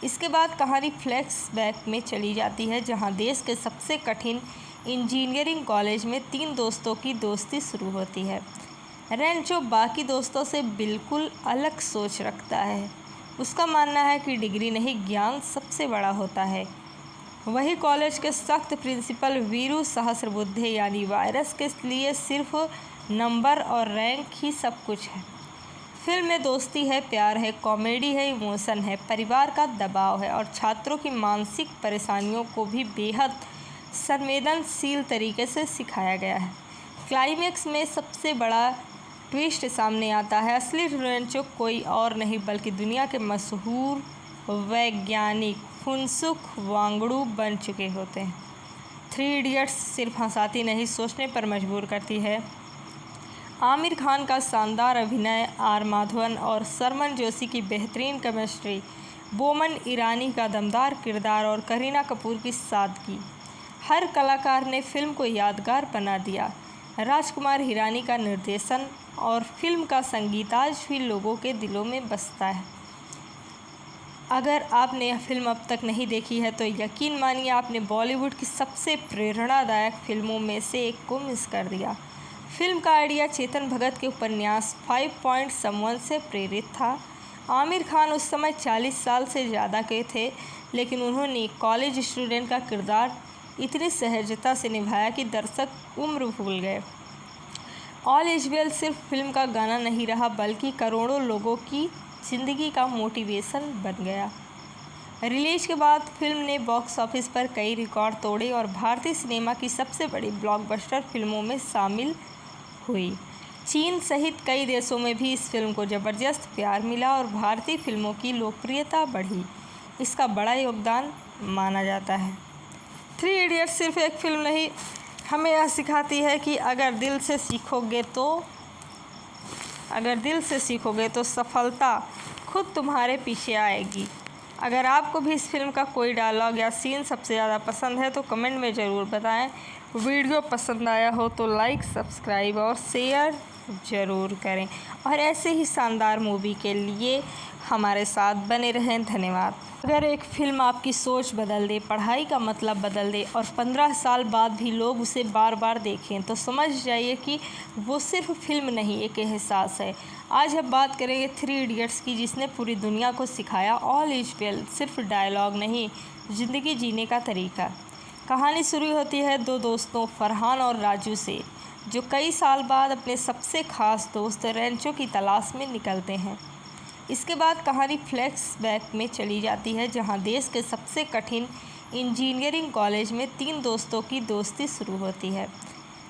इसके बाद कहानी फ्लैशबैक में चली जाती है, जहां देश के सबसे कठिन इंजीनियरिंग कॉलेज में तीन दोस्तों की दोस्ती शुरू होती है। रेंचो बाकी दोस्तों से बिल्कुल अलग सोच रखता है। उसका मानना है कि डिग्री नहीं, ज्ञान सबसे बड़ा होता है। वही कॉलेज के सख्त प्रिंसिपल वीरू सहस्रबुद्धे यानी वायरस के लिए सिर्फ नंबर और रैंक ही सब कुछ है। फिल्म में दोस्ती है, प्यार है, कॉमेडी है, इमोशन है, परिवार का दबाव है और छात्रों की मानसिक परेशानियों को भी बेहद संवेदनशील तरीके से सिखाया गया है। क्लाइमेक्स में सबसे बड़ा ट्विस्ट सामने आता है। असली रेंचो कोई और नहीं बल्कि दुनिया के मशहूर वैज्ञानिक फुनसुक वांगडू बन चुके होते हैं। थ्री इडियट्स सिर्फ हंसाती नहीं, सोचने पर मजबूर करती है। आमिर खान का शानदार अभिनय, आर माधवन और सरमन जोशी की बेहतरीन केमिस्ट्री, बोमन ईरानी का दमदार किरदार और करीना कपूर की सादगी, हर कलाकार ने फिल्म को यादगार बना दिया। राजकुमार हिरानी का निर्देशन और फिल्म का संगीत आज भी लोगों के दिलों में बसता है। अगर आपने यह फिल्म अब तक नहीं देखी है तो यकीन मानिए आपने बॉलीवुड की सबसे प्रेरणादायक फिल्मों में से एक को मिस कर दिया। फिल्म का आइडिया चेतन भगत के उपन्यास 5 पॉइंट समवन से प्रेरित था। आमिर खान उस समय 40 साल से ज़्यादा के थे, लेकिन उन्होंने कॉलेज स्टूडेंट का किरदार इतनी सहजता से निभाया कि दर्शक उम्र भूल गए। ऑल इज वेल सिर्फ फिल्म का गाना नहीं रहा बल्कि करोड़ों लोगों की ज़िंदगी का मोटिवेशन बन गया। रिलीज के बाद फिल्म ने बॉक्स ऑफिस पर कई रिकॉर्ड तोड़े और भारतीय सिनेमा की सबसे बड़ी ब्लॉकबस्टर फिल्मों में शामिल हुई। चीन सहित कई देशों में भी इस फिल्म को ज़बरदस्त प्यार मिला और भारतीय फिल्मों की लोकप्रियता बढ़ी। इसका बड़ा योगदान माना जाता है। थ्री इडियट्स सिर्फ एक फिल्म नहीं, हमें यह सिखाती है कि अगर दिल से सीखोगे तो सफलता खुद तुम्हारे पीछे आएगी। अगर आपको भी इस फिल्म का कोई डायलॉग या सीन सबसे ज़्यादा पसंद है तो कमेंट में ज़रूर बताएं। वीडियो पसंद आया हो तो लाइक, सब्सक्राइब और शेयर ज़रूर करें और ऐसे ही शानदार मूवी के लिए हमारे साथ बने रहें। धन्यवाद। अगर एक फिल्म आपकी सोच बदल दे, पढ़ाई का मतलब बदल दे और 15 साल बाद भी लोग उसे बार बार देखें तो समझ जाइए कि वो सिर्फ फिल्म नहीं, एक एहसास है। आज हम बात करेंगे थ्री इडियट्स की, जिसने पूरी दुनिया को सिखाया ऑल इज वेल सिर्फ डायलॉग नहीं, ज़िंदगी जीने का तरीका। कहानी शुरू होती है दो दोस्तों फरहान और राजू से, जो कई साल बाद अपने सबसे ख़ास दोस्त रेंचो की तलाश में निकलते हैं। इसके बाद कहानी फ्लैशबैक में चली जाती है, जहां देश के सबसे कठिन इंजीनियरिंग कॉलेज में तीन दोस्तों की दोस्ती शुरू होती है।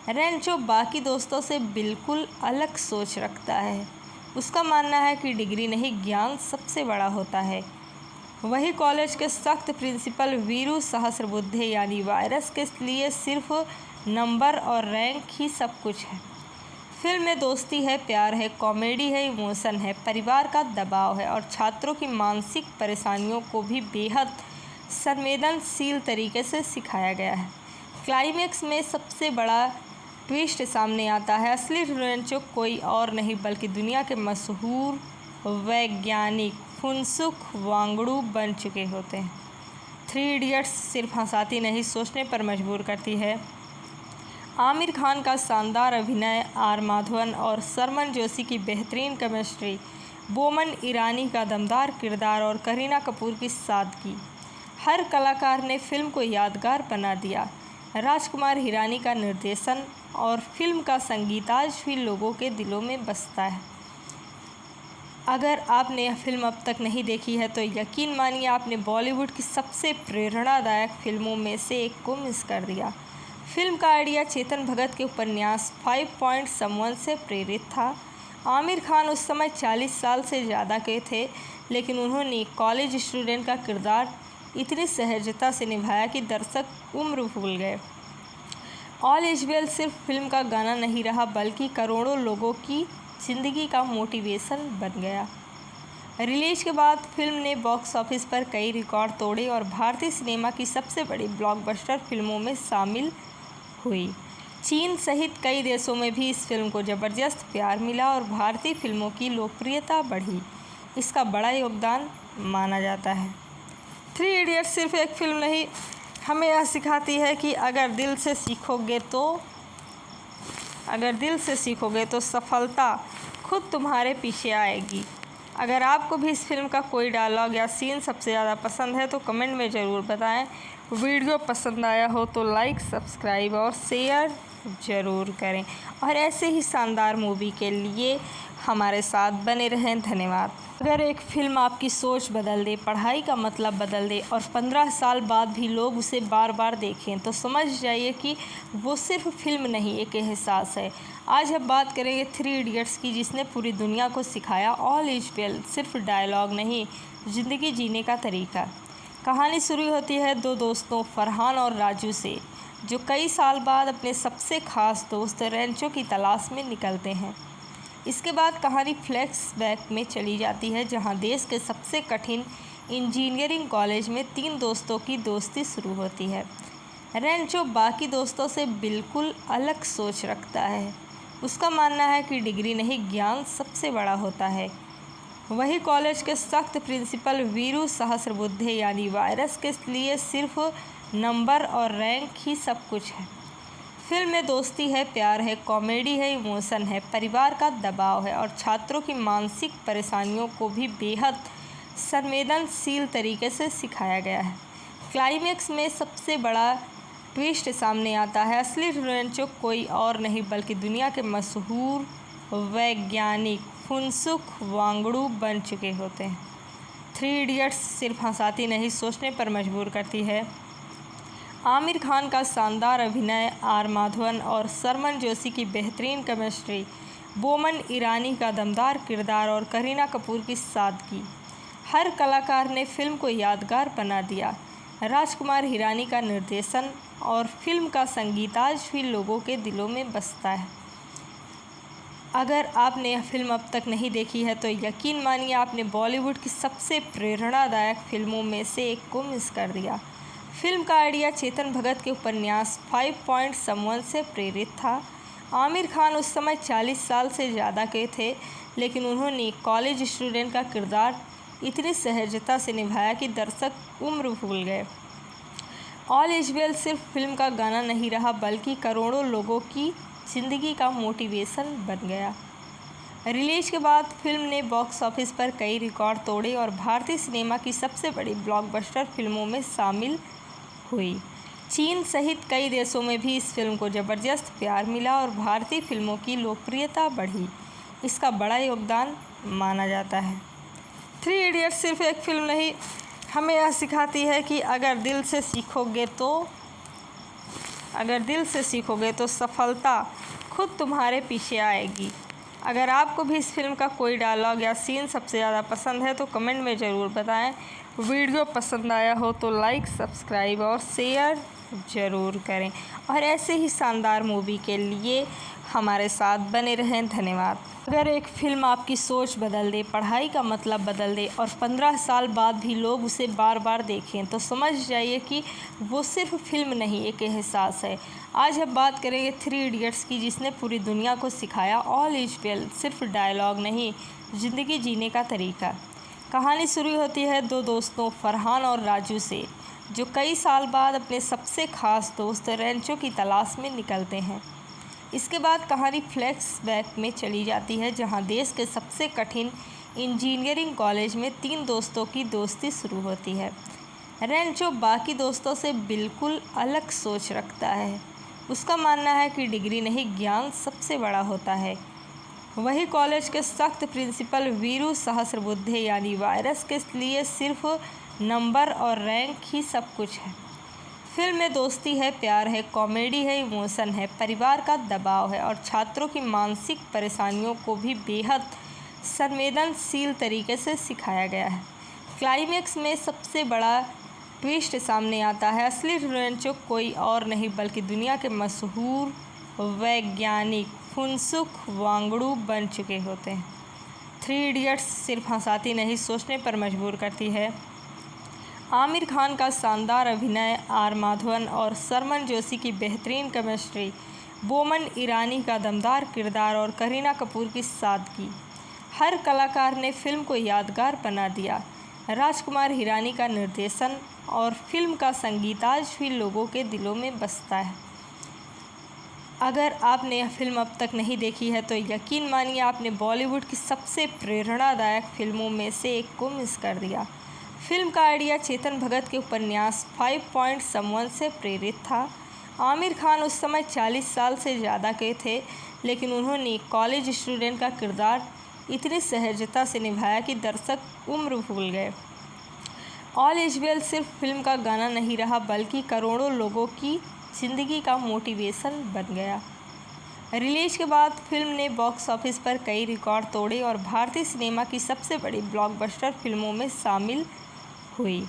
रेंचो बाकी दोस्तों से बिल्कुल अलग सोच रखता है। उसका मानना है कि डिग्री नहीं, ज्ञान सबसे बड़ा होता है। वही कॉलेज के सख्त प्रिंसिपल वीरू सहस्रबुद्धे यानी वायरस के लिए सिर्फ नंबर और रैंक ही सब कुछ है। फिल्म में दोस्ती है, प्यार है, कॉमेडी है, इमोशन है, परिवार का दबाव है और छात्रों की मानसिक परेशानियों को भी बेहद संवेदनशील तरीके से सिखाया गया है। क्लाइमेक्स में सबसे बड़ा ट्विस्ट सामने आता है। असली रेंचो कोई और नहीं बल्कि दुनिया के मशहूर वैज्ञानिक फुनसुक वांगडू बन चुके होते हैं। थ्री इडियट्स सिर्फ हंसाती नहीं, सोचने पर मजबूर करती है। आमिर खान का शानदार अभिनय, आर माधवन और सरमन जोशी की बेहतरीन केमिस्ट्री, बोमन ईरानी का दमदार किरदार और करीना कपूर की सादगी, हर कलाकार ने फिल्म को यादगार बना दिया। राजकुमार हिरानी का निर्देशन और फिल्म का संगीत आज भी लोगों के दिलों में बसता है। अगर आपने यह फिल्म अब तक नहीं देखी है तो यकीन मानिए आपने बॉलीवुड की सबसे प्रेरणादायक फिल्मों में से एक को मिस कर दिया। फिल्म का आइडिया चेतन भगत के उपन्यास 5 पॉइंट समवन से प्रेरित था। आमिर खान उस समय 40 साल से ज़्यादा के थे, लेकिन उन्होंने कॉलेज स्टूडेंट का किरदार इतनी सहजता से निभाया कि दर्शक उम्र भूल गए। ऑल इज वेल सिर्फ फिल्म का गाना नहीं रहा बल्कि करोड़ों लोगों की ज़िंदगी का मोटिवेशन बन गया। रिलीज के बाद फिल्म ने बॉक्स ऑफिस पर कई रिकॉर्ड तोड़े और भारतीय सिनेमा की सबसे बड़ी ब्लॉकबस्टर फिल्मों में शामिल हुई। चीन सहित कई देशों में भी इस फिल्म को ज़बरदस्त प्यार मिला और भारतीय फिल्मों की लोकप्रियता बढ़ी। इसका बड़ा योगदान माना जाता है। थ्री इडियट्स सिर्फ एक फिल्म नहीं, हमें यह सिखाती है कि अगर दिल से सीखोगे तो सफलता खुद तुम्हारे पीछे आएगी। अगर आपको भी इस फिल्म का कोई डायलॉग या सीन सबसे ज़्यादा पसंद है तो कमेंट में ज़रूर बताएं। वीडियो पसंद आया हो तो लाइक, सब्सक्राइब और शेयर ज़रूर करें और ऐसे ही शानदार मूवी के लिए हमारे साथ बने रहें। धन्यवाद। अगर एक फ़िल्म आपकी सोच बदल दे, पढ़ाई का मतलब बदल दे और 15 साल बाद भी लोग उसे बार बार देखें तो समझ जाइए कि वो सिर्फ फ़िल्म नहीं, एक एहसास है। आज हम बात करेंगे 3 इडियट्स की, जिसने पूरी दुनिया को सिखाया ऑल इज वेल। सिर्फ डायलॉग नहीं, ज़िंदगी जीने का तरीका। कहानी शुरू होती है दो दोस्तों फरहान और राजू से, जो कई साल बाद अपने सबसे ख़ास दोस्त रेंचो की तलाश में निकलते हैं। इसके बाद कहानी फ्लैशबैक में चली जाती है, जहां देश के सबसे कठिन इंजीनियरिंग कॉलेज में 3 दोस्तों की दोस्ती शुरू होती है। रेंचो बाकी दोस्तों से बिल्कुल अलग सोच रखता है। उसका मानना है कि डिग्री नहीं, ज्ञान सबसे बड़ा होता है। वही कॉलेज के सख्त प्रिंसिपल वीरू सहस्रबुद्धे यानी वायरस के लिए सिर्फ नंबर और रैंक ही सब कुछ है। फिल्म में दोस्ती है, प्यार है, कॉमेडी है, इमोशन है, परिवार का दबाव है और छात्रों की मानसिक परेशानियों को भी बेहद संवेदनशील तरीके से सिखाया गया है। क्लाइमेक्स में सबसे बड़ा ट्विस्ट सामने आता है। असली रेंचो कोई और नहीं बल्कि दुनिया के मशहूर वैज्ञानिक फुनसुक वांगडू बन चुके होते हैं। 3 इडियट्स सिर्फ हंसाती नहीं, सोचने पर मजबूर करती है। आमिर खान का शानदार अभिनय, आर माधवन और सरमन जोशी की बेहतरीन केमिस्ट्री, बोमन ईरानी का दमदार किरदार और करीना कपूर की सादगी, हर कलाकार ने फिल्म को यादगार बना दिया। राजकुमार हिरानी का निर्देशन और फिल्म का संगीत आज भी लोगों के दिलों में बसता है। अगर आपने यह फिल्म अब तक नहीं देखी है तो यकीन मानिए आपने बॉलीवुड की सबसे प्रेरणादायक फिल्मों में से एक को मिस कर दिया। फिल्म का आइडिया चेतन भगत के उपन्यास 5 पॉइंट समवन से प्रेरित था। आमिर खान उस समय 40 साल से ज़्यादा के थे, लेकिन उन्होंने कॉलेज स्टूडेंट का किरदार इतनी सहजता से निभाया कि दर्शक उम्र भूल गए। ऑल इज वेल सिर्फ फिल्म का गाना नहीं रहा बल्कि करोड़ों लोगों की ज़िंदगी का मोटिवेशन बन गया। रिलीज के बाद फिल्म ने बॉक्स ऑफिस पर कई रिकॉर्ड तोड़े और भारतीय सिनेमा की सबसे बड़ी ब्लॉकबस्टर फिल्मों में शामिल हुई। चीन सहित कई देशों में भी इस फिल्म को ज़बरदस्त प्यार मिला और भारतीय फिल्मों की लोकप्रियता बढ़ी। इसका बड़ा योगदान माना जाता है। 3 इडियट्स सिर्फ एक फिल्म नहीं, हमें यह सिखाती है कि अगर दिल से सीखोगे तो सफलता खुद तुम्हारे पीछे आएगी। अगर आपको भी इस फिल्म का कोई डायलॉग या सीन सबसे ज़्यादा पसंद है तो कमेंट में ज़रूर बताएं। वीडियो पसंद आया हो तो लाइक, सब्सक्राइब और शेयर ज़रूर करें और ऐसे ही शानदार मूवी के लिए हमारे साथ बने रहें। धन्यवाद। अगर एक फ़िल्म आपकी सोच बदल दे, पढ़ाई का मतलब बदल दे और 15 साल बाद भी लोग उसे बार बार देखें तो समझ जाइए कि वो सिर्फ फिल्म नहीं, एक एहसास है। आज हम बात करेंगे 3 इडियट्स की, जिसने पूरी दुनिया को सिखाया ऑल इज वेल। सिर्फ डायलॉग नहीं, ज़िंदगी जीने का तरीका। कहानी शुरू होती है दो दोस्तों फरहान और राजू से, जो कई साल बाद अपने सबसे ख़ास दोस्त रेंचो की तलाश में निकलते हैं। इसके बाद कहानी फ्लैशबैक में चली जाती है, जहां देश के सबसे कठिन इंजीनियरिंग कॉलेज में 3 दोस्तों की दोस्ती शुरू होती है। रेंचो बाकी दोस्तों से बिल्कुल अलग सोच रखता है। उसका मानना है कि डिग्री नहीं, ज्ञान सबसे बड़ा होता है। वही कॉलेज के सख्त प्रिंसिपल वीरू सहस्रबुद्धे यानी वायरस के लिए सिर्फ नंबर और रैंक ही सब कुछ है। फिल्म में दोस्ती है, प्यार है, कॉमेडी है, इमोशन है, परिवार का दबाव है और छात्रों की मानसिक परेशानियों को भी बेहद संवेदनशील तरीके से सिखाया गया है। क्लाइमेक्स में सबसे बड़ा ट्विस्ट सामने आता है। असली रेंचो कोई और नहीं बल्कि दुनिया के मशहूर वैज्ञानिक फुनसुक वांगडू बन चुके होते हैं। 3 इडियट्स सिर्फ हंसाती नहीं, सोचने पर मजबूर करती है। आमिर खान का शानदार अभिनय, आर माधवन और सरमन जोशी की बेहतरीन केमिस्ट्री, बोमन ईरानी का दमदार किरदार और करीना कपूर की सादगी, हर कलाकार ने फिल्म को यादगार बना दिया। राजकुमार हिरानी का निर्देशन और फिल्म का संगीत आज भी लोगों के दिलों में बसता है। अगर आपने यह फिल्म अब तक नहीं देखी है तो यकीन मानिए आपने बॉलीवुड की सबसे प्रेरणादायक फिल्मों में से एक को मिस कर दिया। फिल्म का आइडिया चेतन भगत के उपन्यास 5 पॉइंट समवन से प्रेरित था। आमिर खान उस समय 40 साल से ज़्यादा के थे, लेकिन उन्होंने कॉलेज स्टूडेंट का किरदार इतनी सहजता से निभाया कि दर्शक उम्र भूल गए। ऑल इज वेल सिर्फ फिल्म का गाना नहीं रहा, बल्कि करोड़ों लोगों की ज़िंदगी का मोटिवेशन बन गया। रिलीज के बाद फिल्म ने बॉक्स ऑफिस पर कई रिकॉर्ड तोड़े और भारतीय सिनेमा की सबसे बड़ी ब्लॉकबस्टर फिल्मों में शामिल हुई।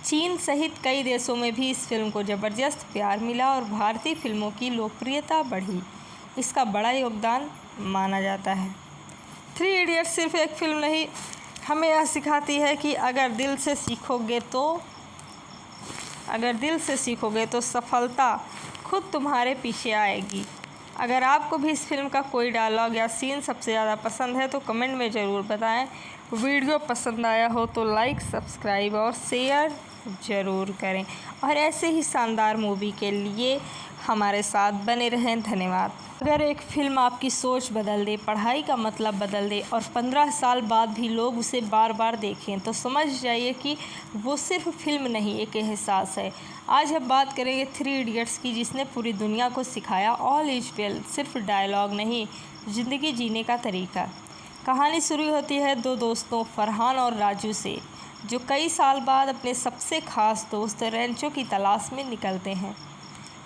चीन सहित कई देशों में भी इस फिल्म को ज़बरदस्त प्यार मिला और भारतीय फिल्मों की लोकप्रियता बढ़ी। इसका बड़ा योगदान माना जाता है। थ्री इडियट्स सिर्फ एक फिल्म नहीं, हमें यह सिखाती है कि अगर दिल से सीखोगे तो सफलता खुद तुम्हारे पीछे आएगी। अगर आपको भी इस फिल्म का कोई डायलॉग या सीन सबसे ज़्यादा पसंद है तो कमेंट में ज़रूर बताएं। वीडियो पसंद आया हो तो लाइक, सब्सक्राइब और शेयर ज़रूर करें और ऐसे ही शानदार मूवी के लिए हमारे साथ बने रहें। धन्यवाद। अगर एक फिल्म आपकी सोच बदल दे, पढ़ाई का मतलब बदल दे और 15 साल बाद भी लोग उसे बार बार देखें तो समझ जाइए कि वो सिर्फ फिल्म नहीं, एक एहसास है। आज हम बात करेंगे थ्री इडियट्स की, जिसने पूरी दुनिया को सिखाया ऑल इज वेल सिर्फ डायलॉग नहीं, ज़िंदगी जीने का तरीका। कहानी शुरू होती है दो दोस्तों फरहान और राजू से, जो कई साल बाद अपने सबसे ख़ास दोस्त रेंचो की तलाश में निकलते हैं।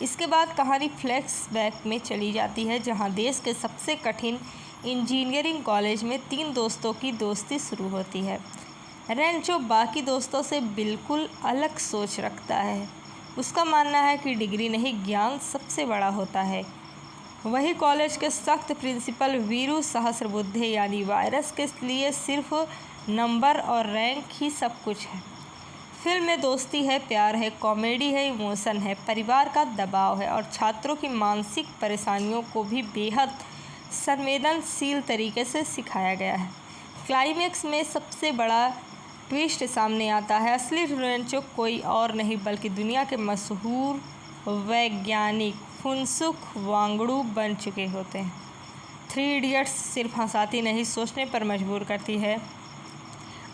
इसके बाद कहानी फ्लैशबैक में चली जाती है, जहां देश के सबसे कठिन इंजीनियरिंग कॉलेज में तीन दोस्तों की दोस्ती शुरू होती है। रेंचो बाकी दोस्तों से बिल्कुल अलग सोच रखता है। उसका मानना है कि डिग्री नहीं, ज्ञान सबसे बड़ा होता है। वही कॉलेज के सख्त प्रिंसिपल वीरू सहस्रबुद्धे यानी वायरस के लिए सिर्फ नंबर और रैंक ही सब कुछ है। फिल्म में दोस्ती है, प्यार है, कॉमेडी है, इमोशन है, परिवार का दबाव है और छात्रों की मानसिक परेशानियों को भी बेहद संवेदनशील तरीके से सिखाया गया है। क्लाइमैक्स में सबसे बड़ा ट्विस्ट सामने आता है। असली रेंचो कोई और नहीं बल्कि दुनिया के मशहूर वैज्ञानिक फुनसुक वांगडू बन चुके होते हैं। थ्री इडियट्स सिर्फ हंसाती नहीं, सोचने पर मजबूर करती है।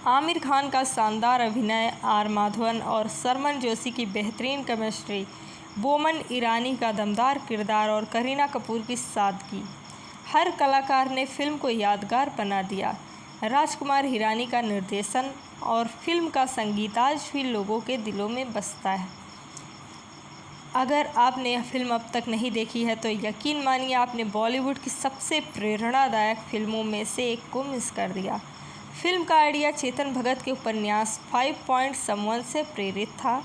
आमिर खान का शानदार अभिनय, आर माधवन और सरमन जोशी की बेहतरीन केमिस्ट्री, बोमन ईरानी का दमदार किरदार और करीना कपूर की सादगी, हर कलाकार ने फिल्म को यादगार बना दिया। राजकुमार हिरानी का निर्देशन और फिल्म का संगीत आज भी लोगों के दिलों में बसता है। अगर आपने यह फिल्म अब तक नहीं देखी है तो यकीन मानिए आपने बॉलीवुड की सबसे प्रेरणादायक फिल्मों में से एक को मिस कर दिया। फिल्म का आइडिया चेतन भगत के उपन्यास 5 पॉइंट समवन से प्रेरित था।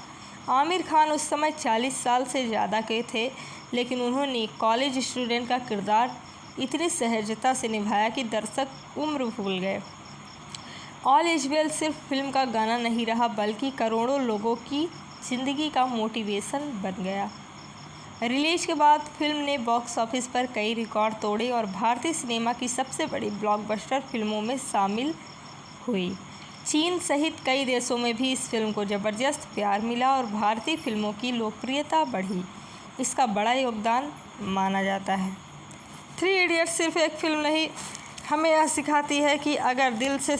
आमिर खान उस समय 40 साल से ज़्यादा के थे, लेकिन उन्होंने कॉलेज स्टूडेंट का किरदार इतनी सहजता से निभाया कि दर्शक उम्र भूल गए। ऑल इज वेल सिर्फ फिल्म का गाना नहीं रहा, बल्कि करोड़ों लोगों की ज़िंदगी का मोटिवेशन बन गया। रिलीज के बाद फिल्म ने बॉक्स ऑफिस पर कई रिकॉर्ड तोड़े और भारतीय सिनेमा की सबसे बड़ी ब्लॉकबस्टर फिल्मों में शामिल हुई। चीन सहित कई देशों में भी इस फिल्म को ज़बरदस्त प्यार मिला और भारतीय फिल्मों की लोकप्रियता बढ़ी। इसका बड़ा योगदान माना जाता है। थ्री इडियट्स सिर्फ एक फिल्म नहीं, हमें यह सिखाती है कि अगर दिल से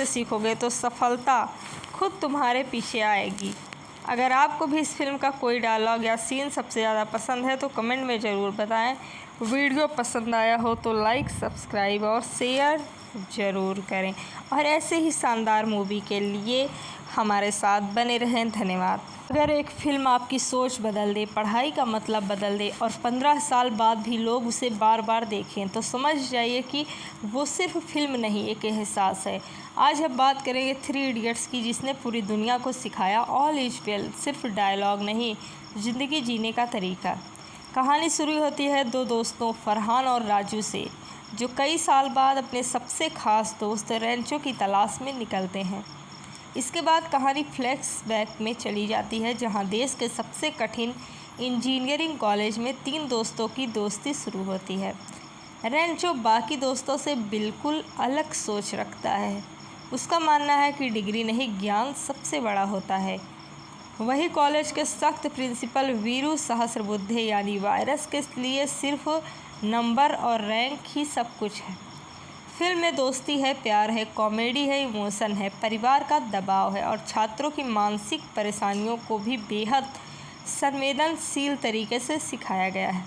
सीखोगे तो सफलता खुद तुम्हारे पीछे आएगी। अगर आपको भी इस फिल्म का कोई डायलॉग या सीन सबसे ज़्यादा पसंद है तो कमेंट में ज़रूर बताएं। वीडियो पसंद आया हो तो लाइक, सब्सक्राइब और शेयर ज़रूर करें और ऐसे ही शानदार मूवी के लिए हमारे साथ बने रहें। धन्यवाद। अगर एक फिल्म आपकी सोच बदल दे, पढ़ाई का मतलब बदल दे और 15 साल बाद भी लोग उसे बार बार देखें तो समझ जाइए कि वो सिर्फ फिल्म नहीं, एक एहसास है। आज हम बात करेंगे थ्री इडियट्स की, जिसने पूरी दुनिया को सिखाया ऑल इज वेल सिर्फ डायलॉग नहीं, ज़िंदगी जीने का तरीका। कहानी शुरू होती है दो दोस्तों फरहान और राजू से, जो कई साल बाद अपने सबसे ख़ास दोस्त रेंचो की तलाश में निकलते हैं। इसके बाद कहानी फ्लैशबैक में चली जाती है, जहां देश के सबसे कठिन इंजीनियरिंग कॉलेज में तीन दोस्तों की दोस्ती शुरू होती है। रेंचो बाकी दोस्तों से बिल्कुल अलग सोच रखता है। उसका मानना है कि डिग्री नहीं, ज्ञान सबसे बड़ा होता है। वही कॉलेज के सख्त प्रिंसिपल वीरू सहस्रबुद्धे यानी वायरस के लिए सिर्फ नंबर और रैंक ही सब कुछ है। फिल्म में दोस्ती है, प्यार है, कॉमेडी है, इमोशन है, परिवार का दबाव है और छात्रों की मानसिक परेशानियों को भी बेहद संवेदनशील तरीके से सिखाया गया है।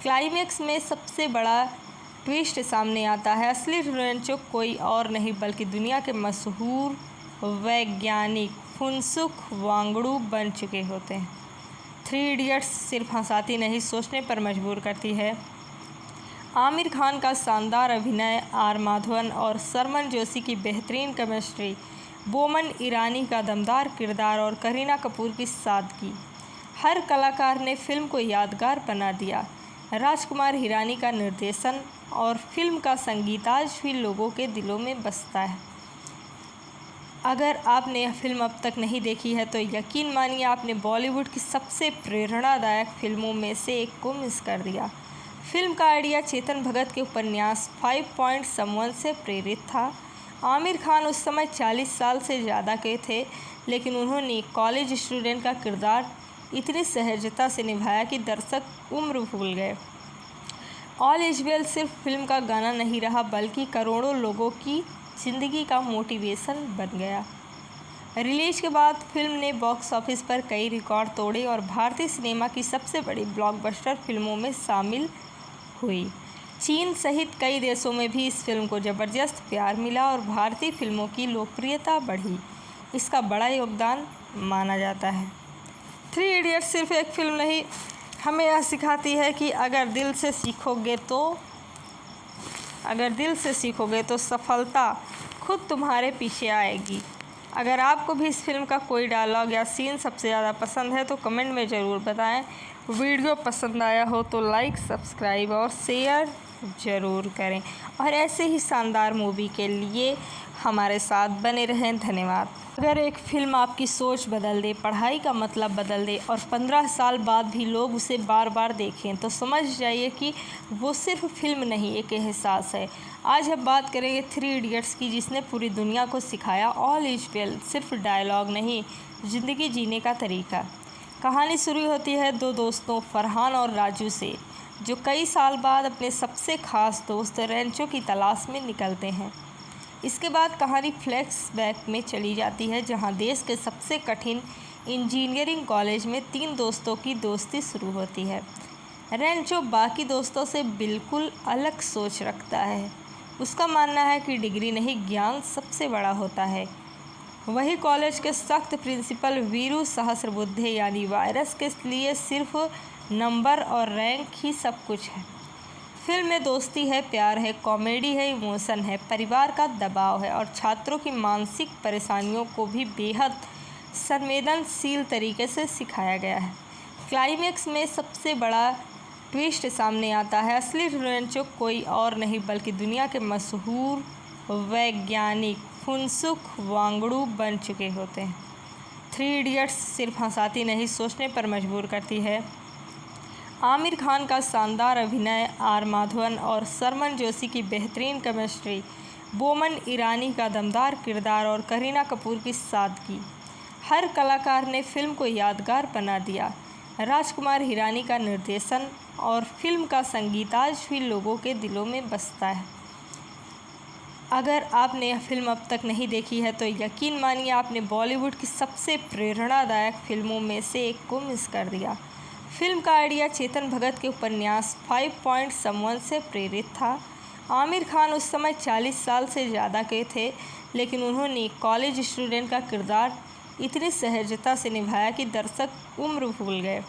क्लाइमेक्स में सबसे बड़ा ट्विस्ट सामने आता है। असली रेंचो कोई और नहीं बल्कि दुनिया के मशहूर वैज्ञानिक फुनसुक वांगडू बन चुके होते हैं। 3 इडियट्स सिर्फ हंसाती नहीं, सोचने पर मजबूर करती है। आमिर खान का शानदार अभिनय, आर माधवन और सरमन जोशी की बेहतरीन केमिस्ट्री, बोमन ईरानी का दमदार किरदार और करीना कपूर की सादगी, हर कलाकार ने फिल्म को यादगार बना दिया। राजकुमार हिरानी का निर्देशन और फिल्म का संगीत आज भी लोगों के दिलों में बसता है। अगर आपने यह फिल्म अब तक नहीं देखी है तो यकीन मानिए आपने बॉलीवुड की सबसे प्रेरणादायक फिल्मों में से एक को मिस कर दिया। फिल्म का आइडिया चेतन भगत के उपन्यास 5 पॉइंट समवन से प्रेरित था। आमिर खान उस समय 40 साल से ज़्यादा के थे, लेकिन उन्होंने कॉलेज स्टूडेंट का किरदार इतनी सहजता से निभाया कि दर्शक उम्र भूल गए। ऑल इज वेल सिर्फ फिल्म का गाना नहीं रहा बल्कि करोड़ों लोगों की ज़िंदगी का मोटिवेशन बन गया। रिलीज के बाद फिल्म ने बॉक्स ऑफिस पर कई रिकॉर्ड तोड़े और भारतीय सिनेमा की सबसे बड़ी ब्लॉकबस्टर फिल्मों में शामिल हुई। चीन सहित कई देशों में भी इस फिल्म को ज़बरदस्त प्यार मिला और भारतीय फिल्मों की लोकप्रियता बढ़ी। इसका बड़ा योगदान माना जाता है। 3 इडियट्स सिर्फ एक फिल्म नहीं, हमें यह सिखाती है कि अगर दिल से सीखोगे तो सफलता खुद तुम्हारे पीछे आएगी। अगर आपको भी इस फिल्म का कोई डायलॉग या सीन सबसे ज़्यादा पसंद है तो कमेंट में ज़रूर बताएं। वीडियो पसंद आया हो तो लाइक, सब्सक्राइब और शेयर ज़रूर करें और ऐसे ही शानदार मूवी के लिए हमारे साथ बने रहें। धन्यवाद। अगर एक फ़िल्म आपकी सोच बदल दे, पढ़ाई का मतलब बदल दे और 15 साल बाद भी लोग उसे बार बार देखें तो समझ जाइए कि वो सिर्फ फिल्म नहीं, एक एहसास है। आज हम बात करेंगे 3 इडियट्स की, जिसने पूरी दुनिया को सिखाया ऑल इज वेल सिर्फ डायलॉग नहीं, ज़िंदगी जीने का तरीका। कहानी शुरू होती है 2 दोस्तों फरहान और राजू से, जो कई साल बाद अपने सबसे ख़ास दोस्त रेंचो की तलाश में निकलते हैं। इसके बाद कहानी फ्लैशबैक में चली जाती है, जहां देश के सबसे कठिन इंजीनियरिंग कॉलेज में 3 दोस्तों की दोस्ती शुरू होती है। रेंचो बाकी दोस्तों से बिल्कुल अलग सोच रखता है। उसका मानना है कि डिग्री नहीं, ज्ञान सबसे बड़ा होता है। वही कॉलेज के सख्त प्रिंसिपल वीरू सहस्रबुद्धे यानी वायरस के लिए सिर्फ नंबर और रैंक ही सब कुछ है। फिल्म में दोस्ती है, प्यार है, कॉमेडी है, इमोशन है, परिवार का दबाव है और छात्रों की मानसिक परेशानियों को भी बेहद संवेदनशील तरीके से सिखाया गया है। क्लाइमेक्स में सबसे बड़ा ट्विस्ट सामने आता है। असली रेंचो कोई और नहीं बल्कि दुनिया के मशहूर वैज्ञानिक फुनसुक वांगडू बन चुके होते हैं। 3 इडियट्स सिर्फ हंसाती नहीं, सोचने पर मजबूर करती है। आमिर खान का शानदार अभिनय, आर माधवन और सरमन जोशी की बेहतरीन केमिस्ट्री, बोमन ईरानी का दमदार किरदार और करीना कपूर की सादगी, हर कलाकार ने फिल्म को यादगार बना दिया। राजकुमार हिरानी का निर्देशन और फिल्म का संगीत आज भी लोगों के दिलों में बसता है। अगर आपने यह फिल्म अब तक नहीं देखी है तो यकीन मानिए आपने बॉलीवुड की सबसे प्रेरणादायक फिल्मों में से एक को मिस कर दिया। फिल्म का आइडिया चेतन भगत के उपन्यास 5 पॉइंट समवन से प्रेरित था। आमिर खान उस समय 40 साल से ज़्यादा के थे, लेकिन उन्होंने कॉलेज स्टूडेंट का किरदार इतनी सहजता से निभाया कि दर्शक उम्र भूल गए।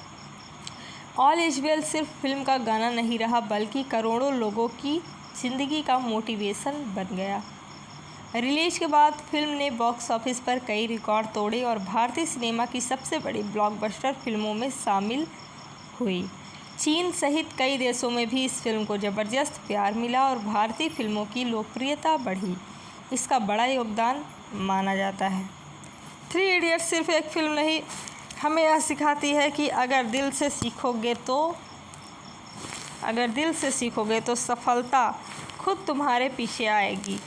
ऑल इज वेल सिर्फ फिल्म का गाना नहीं रहा बल्कि करोड़ों लोगों की ज़िंदगी का मोटिवेशन बन गया। रिलीज के बाद फिल्म ने बॉक्स ऑफिस पर कई रिकॉर्ड तोड़े और भारतीय सिनेमा की सबसे बड़ी ब्लॉकबस्टर फिल्मों में शामिल हुई। चीन सहित कई देशों में भी इस फिल्म को ज़बरदस्त प्यार मिला और भारतीय फिल्मों की लोकप्रियता बढ़ी। इसका बड़ा योगदान माना जाता है। 3 इडियट्स सिर्फ एक फिल्म नहीं, हमें यह सिखाती है कि अगर दिल से सीखोगे तो सफलता खुद तुम्हारे पीछे आएगी।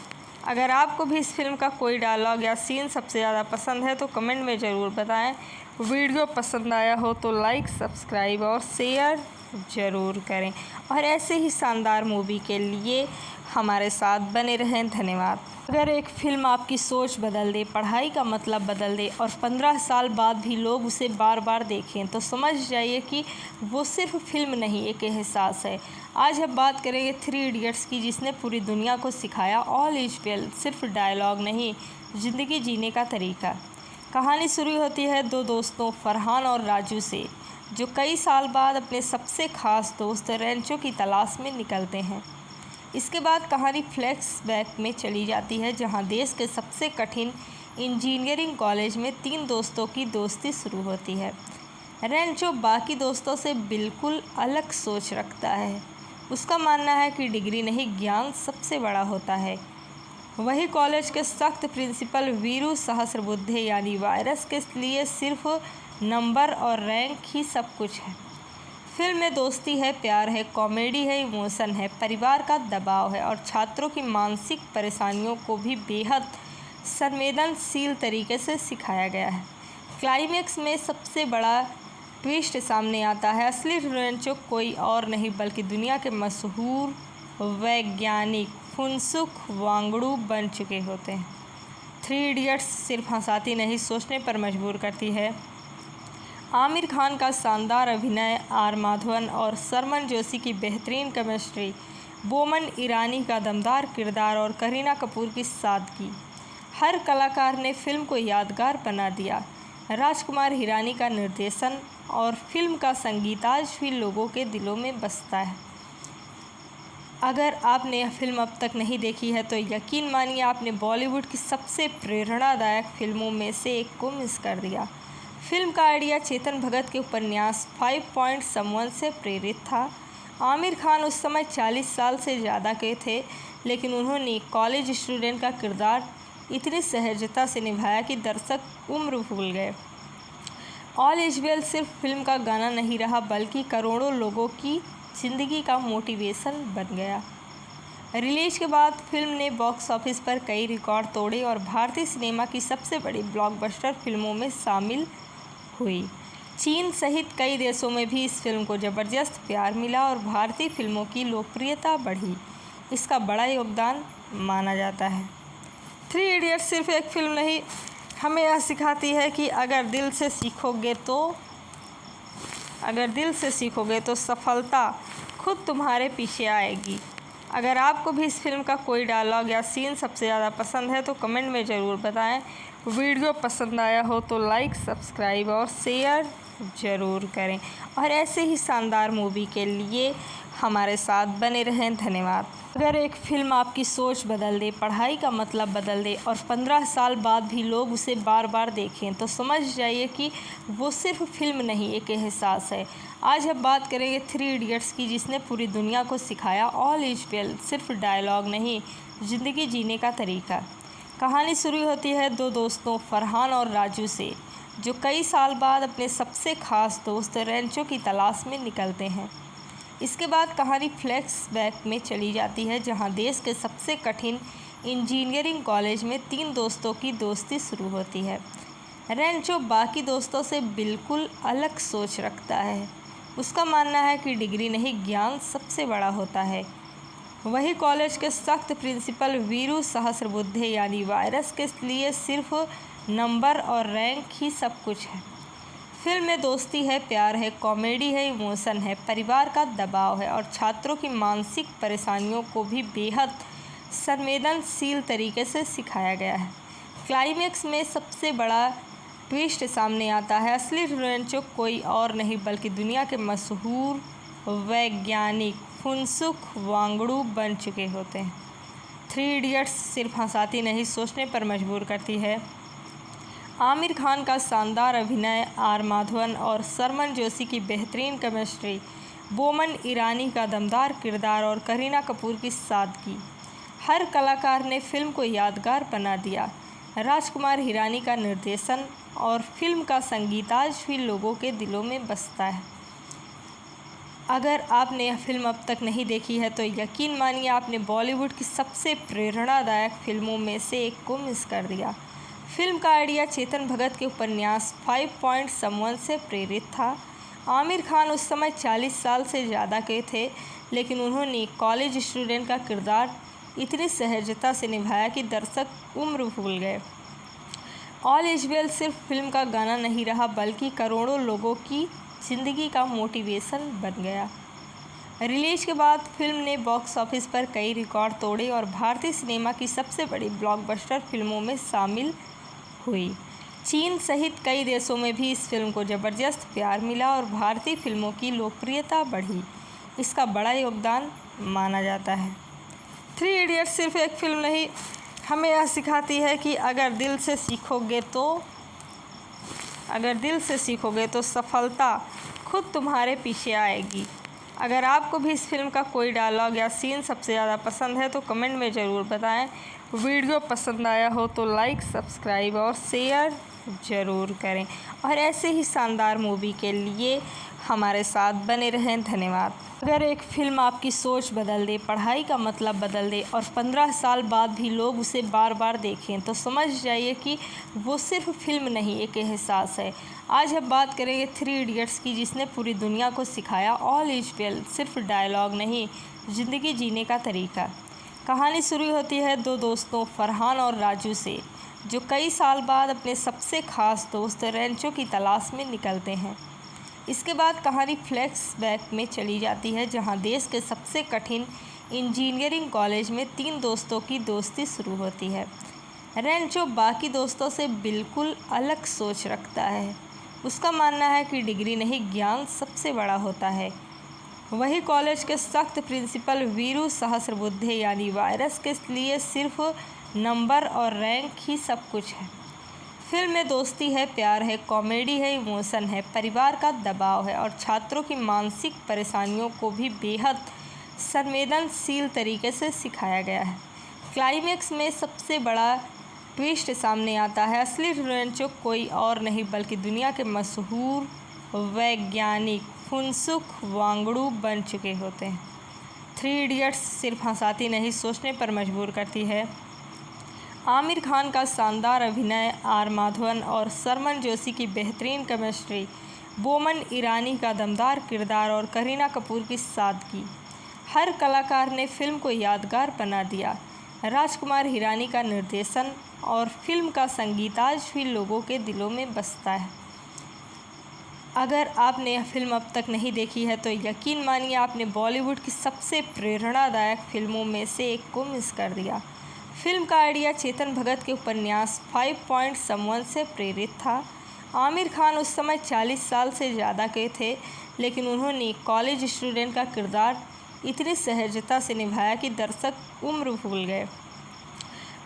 अगर आपको भी इस फिल्म का कोई डायलॉग या सीन सबसे ज़्यादा पसंद है तो कमेंट में ज़रूर बताएं। वीडियो पसंद आया हो तो लाइक, सब्सक्राइब और शेयर ज़रूर करें और ऐसे ही शानदार मूवी के लिए हमारे साथ बने रहें। धन्यवाद। अगर एक फ़िल्म आपकी सोच बदल दे, पढ़ाई का मतलब बदल दे और 15 साल बाद भी लोग उसे बार बार देखें तो समझ जाइए कि वो सिर्फ फ़िल्म नहीं, एक एहसास है। आज हम बात करेंगे 3 इडियट्स की, जिसने पूरी दुनिया को सिखाया ऑल इज़ वेल। सिर्फ डायलॉग नहीं, ज़िंदगी जीने का तरीका। कहानी शुरू होती है 2 दोस्तों फरहान और राजू से, जो कई साल बाद अपने सबसे ख़ास दोस्त रेंचो की तलाश में निकलते हैं। इसके बाद कहानी फ्लैशबैक में चली जाती है, जहां देश के सबसे कठिन इंजीनियरिंग कॉलेज में 3 दोस्तों की दोस्ती शुरू होती है। रेंचो बाकी दोस्तों से बिल्कुल अलग सोच रखता है। उसका मानना है कि डिग्री नहीं, ज्ञान सबसे बड़ा होता है। वही कॉलेज के सख्त प्रिंसिपल वीरू सहस्रबुद्धे यानी वायरस के लिए सिर्फ नंबर और रैंक ही सब कुछ है। फिल्म में दोस्ती है, प्यार है, कॉमेडी है, इमोशन है, परिवार का दबाव है और छात्रों की मानसिक परेशानियों को भी बेहद संवेदनशील तरीके से सिखाया गया है। क्लाइमैक्स में सबसे बड़ा ट्विस्ट सामने आता है। असली रेंचो कोई और नहीं बल्कि दुनिया के मशहूर वैज्ञानिक फुनसुक वांगडू बन चुके होते हैं। 3 इडियट्स सिर्फ हंसाती नहीं, सोचने पर मजबूर करती है। आमिर खान का शानदार अभिनय, आर माधवन और सरमन जोशी की बेहतरीन केमिस्ट्री, बोमन ईरानी का दमदार किरदार और करीना कपूर की सादगी, हर कलाकार ने फिल्म को यादगार बना दिया। राजकुमार हिरानी का निर्देशन और फिल्म का संगीत आज भी लोगों के दिलों में बसता है। अगर आपने यह फिल्म अब तक नहीं देखी है तो यकीन मानिए आपने बॉलीवुड की सबसे प्रेरणादायक फिल्मों में से एक को मिस कर दिया। फिल्म का आइडिया चेतन भगत के उपन्यास 5 पॉइंट समवन से प्रेरित था। आमिर खान उस समय 40 साल से ज़्यादा के थे, लेकिन उन्होंने कॉलेज स्टूडेंट का किरदार इतनी सहजता से निभाया कि दर्शक उम्र भूल गए। ऑल इज वेल सिर्फ फिल्म का गाना नहीं रहा, बल्कि करोड़ों लोगों की ज़िंदगी का मोटिवेशन बन गया। रिलीज के बाद फिल्म ने बॉक्स ऑफिस पर कई रिकॉर्ड तोड़े और भारतीय सिनेमा की सबसे बड़ी ब्लॉकबस्टर फिल्मों में शामिल हुई। चीन सहित कई देशों में भी इस फिल्म को ज़बरदस्त प्यार मिला और भारतीय फिल्मों की लोकप्रियता बढ़ी। इसका बड़ा योगदान माना जाता है। 3 इडियट्स सिर्फ एक फिल्म नहीं, हमें यह सिखाती है कि अगर दिल से सीखोगे तो सफलता खुद तुम्हारे पीछे आएगी। अगर आपको भी इस फिल्म का कोई डायलॉग या सीन सबसे ज़्यादा पसंद है तो कमेंट में ज़रूर बताएं। वीडियो पसंद आया हो तो लाइक, सब्सक्राइब और शेयर ज़रूर करें और ऐसे ही शानदार मूवी के लिए हमारे साथ बने रहें। धन्यवाद। अगर एक फ़िल्म आपकी सोच बदल दे, पढ़ाई का मतलब बदल दे और 15 साल बाद भी लोग उसे बार बार देखें तो समझ जाइए कि वो सिर्फ फिल्म नहीं, एक एहसास है। आज हम बात करेंगे 3 इडियट्स की, जिसने पूरी दुनिया को सिखाया ऑल इज़ वेल। सिर्फ डायलॉग नहीं, ज़िंदगी जीने का तरीका। कहानी शुरू होती है 2 दोस्तों फरहान और राजू से, जो कई साल बाद अपने सबसे ख़ास दोस्त रेंचो की तलाश में निकलते हैं। इसके बाद कहानी फ्लैशबैक में चली जाती है, जहां देश के सबसे कठिन इंजीनियरिंग कॉलेज में 3 दोस्तों की दोस्ती शुरू होती है। रेंचो बाकी दोस्तों से बिल्कुल अलग सोच रखता है। उसका मानना है कि डिग्री नहीं, ज्ञान सबसे बड़ा होता है। वही कॉलेज के सख्त प्रिंसिपल वीरू सहस्रबुद्धे यानी वायरस के लिए सिर्फ नंबर और रैंक ही सब कुछ है। फिल्म में दोस्ती है, प्यार है, कॉमेडी है, इमोशन है, परिवार का दबाव है और छात्रों की मानसिक परेशानियों को भी बेहद संवेदनशील तरीके से सिखाया गया है। क्लाइमैक्स में सबसे बड़ा ट्विस्ट सामने आता है। असली रेंचो कोई और नहीं बल्कि दुनिया के मशहूर वैज्ञानिक फुनसुक वांगडू बन चुके होते हैं। 3 इडियट्स सिर्फ हंसाती नहीं, सोचने पर मजबूर करती है। आमिर खान का शानदार अभिनय, आर माधवन और सरमन जोशी की बेहतरीन केमिस्ट्री, बोमन ईरानी का दमदार किरदार और करीना कपूर की सादगी, हर कलाकार ने फिल्म को यादगार बना दिया। राजकुमार हिरानी का निर्देशन और फिल्म का संगीत आज भी लोगों के दिलों में बसता है। अगर आपने यह फिल्म अब तक नहीं देखी है तो यकीन मानिए आपने बॉलीवुड की सबसे प्रेरणादायक फिल्मों में से एक को मिस कर दिया। फिल्म का आइडिया चेतन भगत के उपन्यास 5 पॉइंट समवन से प्रेरित था। आमिर खान उस समय 40 साल से ज़्यादा के थे, लेकिन उन्होंने कॉलेज स्टूडेंट का किरदार इतनी सहजता से निभाया कि दर्शक उम्र भूल गए। ऑल इज वेल सिर्फ फिल्म का गाना नहीं रहा, बल्कि करोड़ों लोगों की ज़िंदगी का मोटिवेशन बन गया। रिलीज के बाद फिल्म ने बॉक्स ऑफिस पर कई रिकॉर्ड तोड़े और भारतीय सिनेमा की सबसे बड़ी ब्लॉकबस्टर फिल्मों में शामिल हुई। चीन सहित कई देशों में भी इस फिल्म को ज़बरदस्त प्यार मिला और भारतीय फिल्मों की लोकप्रियता बढ़ी। इसका बड़ा योगदान माना जाता है। 3 इडियट्स सिर्फ एक फिल्म नहीं, हमें यह सिखाती है कि अगर दिल से सीखोगे तो सफलता खुद तुम्हारे पीछे आएगी। अगर आपको भी इस फिल्म का कोई डायलॉग या सीन सबसे ज़्यादा पसंद है तो कमेंट में ज़रूर बताएं। वीडियो पसंद आया हो तो लाइक, सब्सक्राइब और शेयर ज़रूर करें और ऐसे ही शानदार मूवी के लिए हमारे साथ बने रहें। धन्यवाद। अगर एक फिल्म आपकी सोच बदल दे, पढ़ाई का मतलब बदल दे और 15 साल बाद भी लोग उसे बार बार देखें, तो समझ जाइए कि वो सिर्फ फिल्म नहीं, एक एहसास है। आज हम बात करेंगे 3 इडियट्स की, जिसने पूरी दुनिया को सिखाया ऑल इज वेल सिर्फ डायलॉग नहीं, ज़िंदगी जीने का तरीका। कहानी शुरू होती है 2 दोस्तों फरहान और राजू से, जो कई साल बाद अपने सबसे ख़ास दोस्त रेंचो की तलाश में निकलते हैं। इसके बाद कहानी फ्लैशबैक में चली जाती है, जहां देश के सबसे कठिन इंजीनियरिंग कॉलेज में 3 दोस्तों की दोस्ती शुरू होती है। रेंचो बाकी दोस्तों से बिल्कुल अलग सोच रखता है। उसका मानना है कि डिग्री नहीं, ज्ञान सबसे बड़ा होता है। वही कॉलेज के सख्त प्रिंसिपल वीरू सहस्रबुद्धे यानी वायरस के लिए सिर्फ नंबर और रैंक ही सब कुछ है। फिल्म में दोस्ती है, प्यार है, कॉमेडी है, इमोशन है, परिवार का दबाव है और छात्रों की मानसिक परेशानियों को भी बेहद संवेदनशील तरीके से सिखाया गया है। क्लाइमेक्स में सबसे बड़ा ट्विस्ट सामने आता है। असली रेंचो कोई और नहीं बल्कि दुनिया के मशहूर वैज्ञानिक फुनसुक वांगडू बन चुके होते हैं। 3 इडियट्स सिर्फ हंसाती नहीं, सोचने पर मजबूर करती है। आमिर खान का शानदार अभिनय, आर माधवन और सरमन जोशी की बेहतरीन केमिस्ट्री, बोमन ईरानी का दमदार किरदार और करीना कपूर की सादगी, हर कलाकार ने फिल्म को यादगार बना दिया। राजकुमार हिरानी का निर्देशन और फिल्म का संगीत आज भी लोगों के दिलों में बसता है। अगर आपने यह फिल्म अब तक नहीं देखी है तो यकीन मानिए आपने बॉलीवुड की सबसे प्रेरणादायक फिल्मों में से एक को मिस कर दिया। फिल्म का आइडिया चेतन भगत के उपन्यास 5 पॉइंट समवन से प्रेरित था। आमिर खान उस समय 40 साल से ज़्यादा के थे, लेकिन उन्होंने कॉलेज स्टूडेंट का किरदार इतनी सहजता से निभाया कि दर्शक उम्र भूल गए।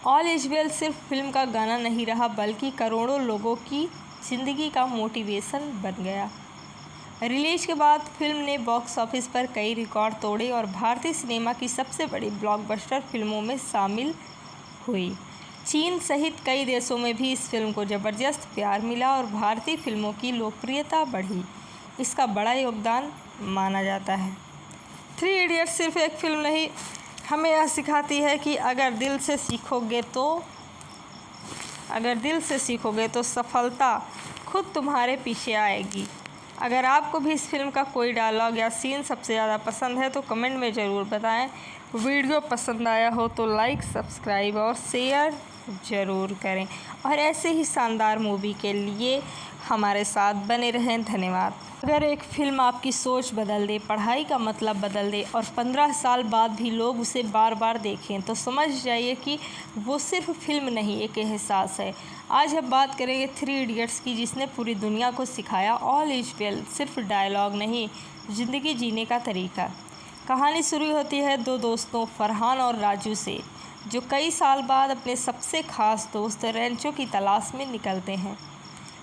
ऑल इज वेल सिर्फ फिल्म का गाना नहीं रहा, बल्कि करोड़ों लोगों की ज़िंदगी का मोटिवेशन बन गया। रिलीज के बाद फिल्म ने बॉक्स ऑफिस पर कई रिकॉर्ड तोड़े और भारतीय सिनेमा की सबसे बड़ी ब्लॉकबस्टर फिल्मों में शामिल हुई। चीन सहित कई देशों में भी इस फिल्म को ज़बरदस्त प्यार मिला और भारतीय फिल्मों की लोकप्रियता बढ़ी। इसका बड़ा योगदान माना जाता है। 3 इडियट्स सिर्फ एक फिल्म नहीं, हमें यह सिखाती है कि अगर दिल से सीखोगे तो सफलता खुद तुम्हारे पीछे आएगी। अगर आपको भी इस फिल्म का कोई डायलॉग या सीन सबसे ज़्यादा पसंद है तो कमेंट में ज़रूर बताएं। वीडियो पसंद आया हो तो लाइक, सब्सक्राइब और शेयर ज़रूर करें और ऐसे ही शानदार मूवी के लिए हमारे साथ बने रहें। धन्यवाद। अगर एक फिल्म आपकी सोच बदल दे, पढ़ाई का मतलब बदल दे और 15 साल बाद भी लोग उसे बार बार देखें, तो समझ जाइए कि वो सिर्फ फिल्म नहीं, एक एहसास है। आज हम बात करेंगे 3 इडियट्स की, जिसने पूरी दुनिया को सिखाया ऑल इज वेल सिर्फ डायलॉग नहीं, ज़िंदगी जीने का तरीका। कहानी शुरू होती है 2 दोस्तों फरहान और राजू से, जो कई साल बाद अपने सबसे ख़ास दोस्त रेंचो की तलाश में निकलते हैं।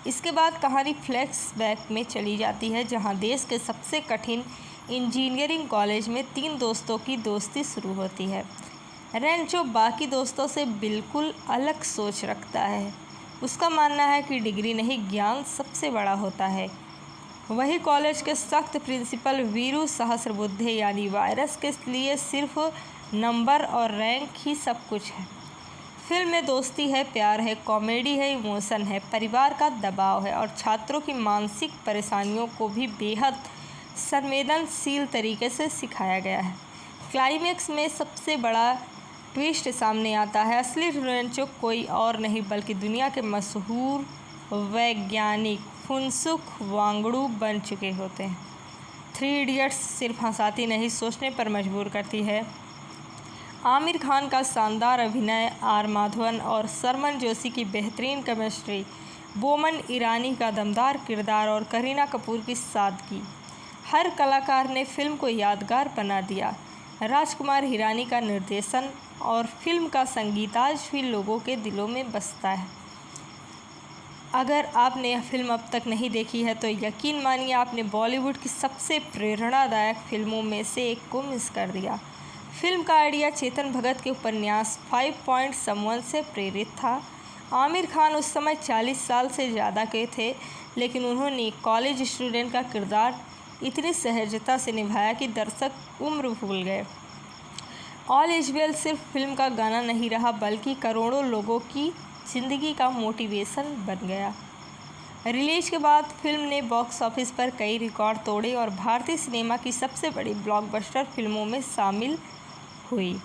इसके बाद कहानी फ्लैशबैक में चली जाती है, जहां देश के सबसे कठिन इंजीनियरिंग कॉलेज में 3 दोस्तों की दोस्ती शुरू होती है। रेंचो बाकी दोस्तों से बिल्कुल अलग सोच रखता है। उसका मानना है कि डिग्री नहीं, ज्ञान सबसे बड़ा होता है। वही कॉलेज के सख्त प्रिंसिपल वीरू सहस्रबुद्धे यानी वायरस के लिए सिर्फ नंबर और रैंक ही सब कुछ है। फिल्म में दोस्ती है, प्यार है, कॉमेडी है, इमोशन है, परिवार का दबाव है और छात्रों की मानसिक परेशानियों को भी बेहद संवेदनशील तरीके से सिखाया गया है। क्लाइमेक्स में सबसे बड़ा ट्विस्ट सामने आता है। असली रेंचो कोई और नहीं बल्कि दुनिया के मशहूर वैज्ञानिक फुनसुक वांगडू बन चुके होते हैं। 3 इडियट्स सिर्फ हंसाती नहीं, सोचने पर मजबूर करती है। आमिर खान का शानदार अभिनय, आर माधवन और सरमन जोशी की बेहतरीन केमिस्ट्री, बोमन ईरानी का दमदार किरदार और करीना कपूर की सादगी, हर कलाकार ने फिल्म को यादगार बना दिया। राजकुमार हिरानी का निर्देशन और फिल्म का संगीत आज भी लोगों के दिलों में बसता है। अगर आपने यह फिल्म अब तक नहीं देखी है तो यकीन मानिए आपने बॉलीवुड की सबसे प्रेरणादायक फिल्मों में से एक को मिस कर दिया। फिल्म का आइडिया चेतन भगत के उपन्यास 5 पॉइंट समवन से प्रेरित था। आमिर खान उस समय 40 साल से ज़्यादा के थे, लेकिन उन्होंने कॉलेज स्टूडेंट का किरदार इतनी सहजता से निभाया कि दर्शक उम्र भूल गए। ऑल इज वेल सिर्फ फिल्म का गाना नहीं रहा बल्कि करोड़ों लोगों की ज़िंदगी का मोटिवेशन बन गया। रिलीज के बाद फिल्म ने बॉक्स ऑफिस पर कई रिकॉर्ड तोड़े और भारतीय सिनेमा की सबसे बड़ी ब्लॉकबस्टर फिल्मों में शामिल हुई।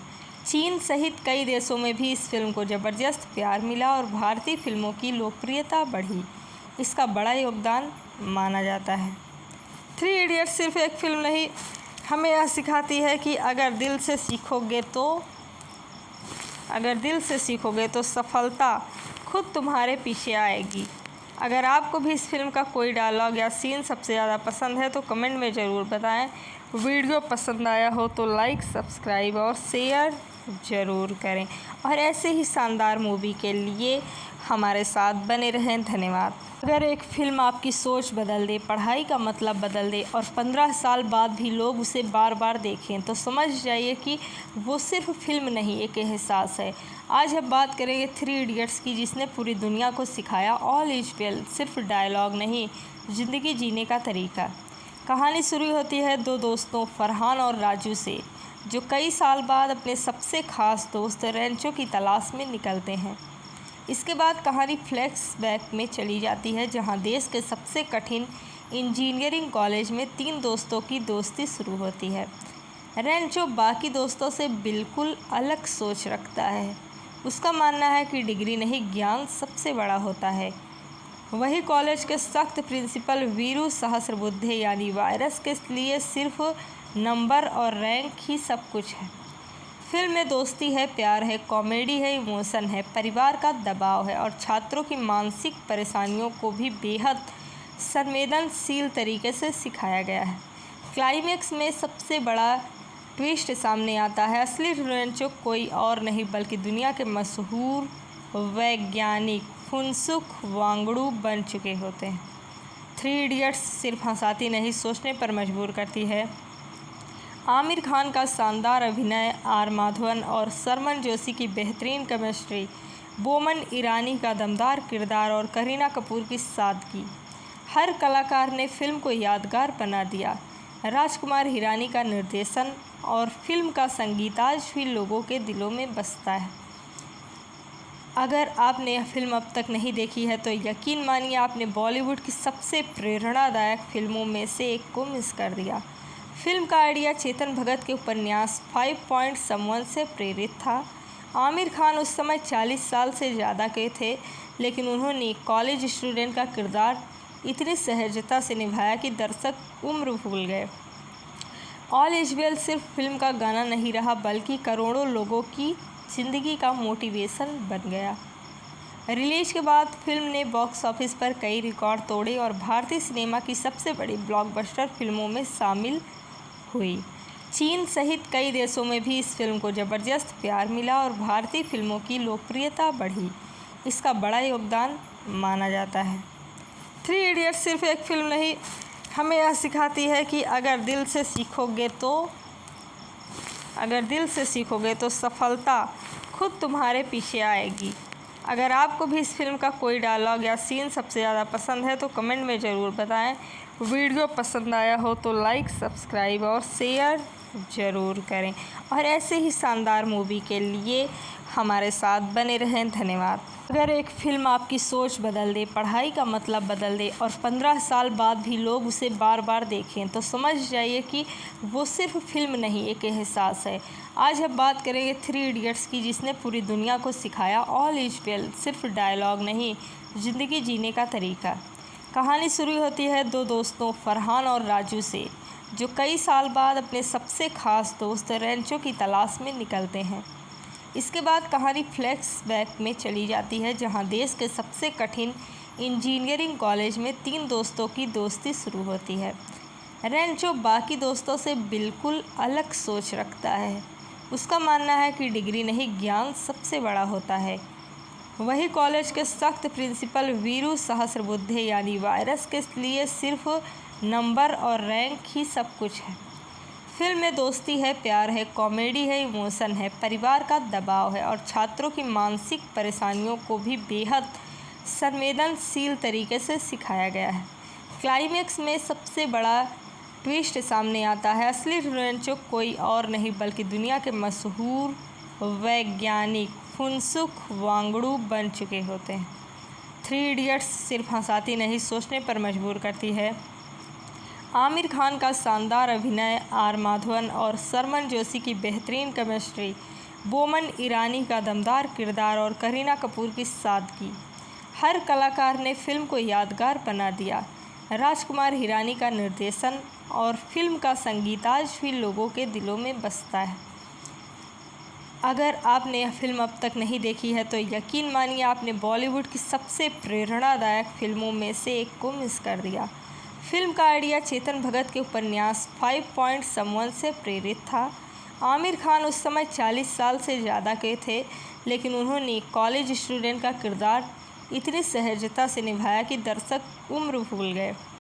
चीन सहित कई देशों में भी इस फिल्म को ज़बरदस्त प्यार मिला और भारतीय फिल्मों की लोकप्रियता बढ़ी। इसका बड़ा योगदान माना जाता है। 3 इडियट्स सिर्फ एक फिल्म नहीं, हमें यह सिखाती है कि अगर दिल से सीखोगे तो सफलता खुद तुम्हारे पीछे आएगी। अगर आपको भी इस फिल्म का कोई डायलॉग या सीन सबसे ज़्यादा पसंद है तो कमेंट में ज़रूर बताएं। वीडियो पसंद आया हो तो लाइक, सब्सक्राइब और शेयर ज़रूर करें और ऐसे ही शानदार मूवी के लिए हमारे साथ बने रहें। धन्यवाद। अगर एक फ़िल्म आपकी सोच बदल दे, पढ़ाई का मतलब बदल दे और 15 साल बाद भी लोग उसे बार बार देखें तो समझ जाइए कि वो सिर्फ फिल्म नहीं, एक एहसास है। आज हम बात करेंगे 3 इडियट्स की, जिसने पूरी दुनिया को सिखाया ऑल इज वेल सिर्फ डायलॉग नहीं, ज़िंदगी जीने का तरीका। कहानी शुरू होती है 2 दोस्तों फरहान और राजू से, जो कई साल बाद अपने सबसे ख़ास दोस्त रेंचो की तलाश में निकलते हैं। इसके बाद कहानी फ्लैशबैक में चली जाती है, जहां देश के सबसे कठिन इंजीनियरिंग कॉलेज में 3 दोस्तों की दोस्ती शुरू होती है। रेंचो बाकी दोस्तों से बिल्कुल अलग सोच रखता है। उसका मानना है कि डिग्री नहीं, ज्ञान सबसे बड़ा होता है। वही कॉलेज के सख्त प्रिंसिपल वीरू सहस्रबुद्धे यानी वायरस के लिए सिर्फ नंबर और रैंक ही सब कुछ है। फिल्म में दोस्ती है, प्यार है, कॉमेडी है, इमोशन है, परिवार का दबाव है और छात्रों की मानसिक परेशानियों को भी बेहद संवेदनशील तरीके से सिखाया गया है। क्लाइमेक्स में सबसे बड़ा ट्विस्ट सामने आता है। असली रेंचो कोई और नहीं बल्कि दुनिया के मशहूर वैज्ञानिक फुनसुक वांगडू बन चुके होते हैं। 3 इडियट्स सिर्फ हंसाती नहीं, सोचने पर मजबूर करती है। आमिर खान का शानदार अभिनय, आर माधवन और सरमन जोशी की बेहतरीन केमिस्ट्री, बोमन ईरानी का दमदार किरदार और करीना कपूर की सादगी, हर कलाकार ने फिल्म को यादगार बना दिया। राजकुमार हिरानी का निर्देशन और फिल्म का संगीत आज भी लोगों के दिलों में बसता है। अगर आपने यह फिल्म अब तक नहीं देखी है तो यकीन मानिए आपने बॉलीवुड की सबसे प्रेरणादायक फिल्मों में से एक को मिस कर दिया। फिल्म का आइडिया चेतन भगत के उपन्यास 5 पॉइंट समवन से प्रेरित था। आमिर खान उस समय 40 साल से ज़्यादा के थे, लेकिन उन्होंने कॉलेज स्टूडेंट का किरदार इतनी सहजता से निभाया कि दर्शक उम्र भूल गए। ऑल इज वेल सिर्फ फिल्म का गाना नहीं रहा बल्कि करोड़ों लोगों की ज़िंदगी का मोटिवेशन बन गया। रिलीज के बाद फिल्म ने बॉक्स ऑफिस पर कई रिकॉर्ड तोड़े और भारतीय सिनेमा की सबसे बड़ी ब्लॉकबस्टर फिल्मों में शामिल हुई। चीन सहित कई देशों में भी इस फिल्म को ज़बरदस्त प्यार मिला और भारतीय फिल्मों की लोकप्रियता बढ़ी। इसका बड़ा योगदान माना जाता है। 3 इडियट्स सिर्फ एक फिल्म नहीं, हमें यह सिखाती है कि अगर दिल से सीखोगे तो सफलता खुद तुम्हारे पीछे आएगी। अगर आपको भी इस फिल्म का कोई डायलॉग या सीन सबसे ज़्यादा पसंद है तो कमेंट में ज़रूर बताएं। वीडियो पसंद आया हो तो लाइक, सब्सक्राइब और शेयर ज़रूर करें और ऐसे ही शानदार मूवी के लिए हमारे साथ बने रहें। धन्यवाद। अगर एक फ़िल्म आपकी सोच बदल दे, पढ़ाई का मतलब बदल दे और 15 साल बाद भी लोग उसे बार बार देखें तो समझ जाइए कि वो सिर्फ फ़िल्म नहीं, एक एहसास है। आज हम बात करेंगे 3 इडियट्स की, जिसने पूरी दुनिया को सिखाया ऑल इज वेल। सिर्फ डायलॉग नहीं, ज़िंदगी जीने का तरीका। कहानी शुरू होती है 2 दोस्तों फरहान और राजू से, जो कई साल बाद अपने सबसे ख़ास दोस्त रेंचो की तलाश में निकलते हैं। इसके बाद कहानी फ्लैशबैक में चली जाती है, जहां देश के सबसे कठिन इंजीनियरिंग कॉलेज में 3 दोस्तों की दोस्ती शुरू होती है। रेंचो बाकी दोस्तों से बिल्कुल अलग सोच रखता है। उसका मानना है कि डिग्री नहीं, ज्ञान सबसे बड़ा होता है। वही कॉलेज के सख्त प्रिंसिपल वीरू सहस्रबुद्धे यानी वायरस के लिए सिर्फ नंबर और रैंक ही सब कुछ है। फिल्म में दोस्ती है, प्यार है, कॉमेडी है, इमोशन है, परिवार का दबाव है और छात्रों की मानसिक परेशानियों को भी बेहद संवेदनशील तरीके से सिखाया गया है। क्लाइमेक्स में सबसे बड़ा ट्विस्ट सामने आता है। असली रेंचो कोई और नहीं बल्कि दुनिया के मशहूर वैज्ञानिक फुनसुक वांगडू बन चुके होते हैं। 3 इडियट्स सिर्फ हंसाती नहीं, सोचने पर मजबूर करती है। आमिर खान का शानदार अभिनय, आर माधवन और सरमन जोशी की बेहतरीन केमिस्ट्री, बोमन ईरानी का दमदार किरदार और करीना कपूर की सादगी, हर कलाकार ने फिल्म को यादगार बना दिया। राजकुमार हिरानी का निर्देशन और फिल्म का संगीत आज भी लोगों के दिलों में बसता है। अगर आपने यह फिल्म अब तक नहीं देखी है तो यकीन मानिए आपने बॉलीवुड की सबसे प्रेरणादायक फिल्मों में से एक को मिस कर दिया। फिल्म का आइडिया चेतन भगत के उपन्यास 5 पॉइंट समवन से प्रेरित था। आमिर खान उस समय 40 साल से ज़्यादा के थे, लेकिन उन्होंने कॉलेज स्टूडेंट का किरदार इतनी सहजता से निभाया कि दर्शक उम्र भूल गए।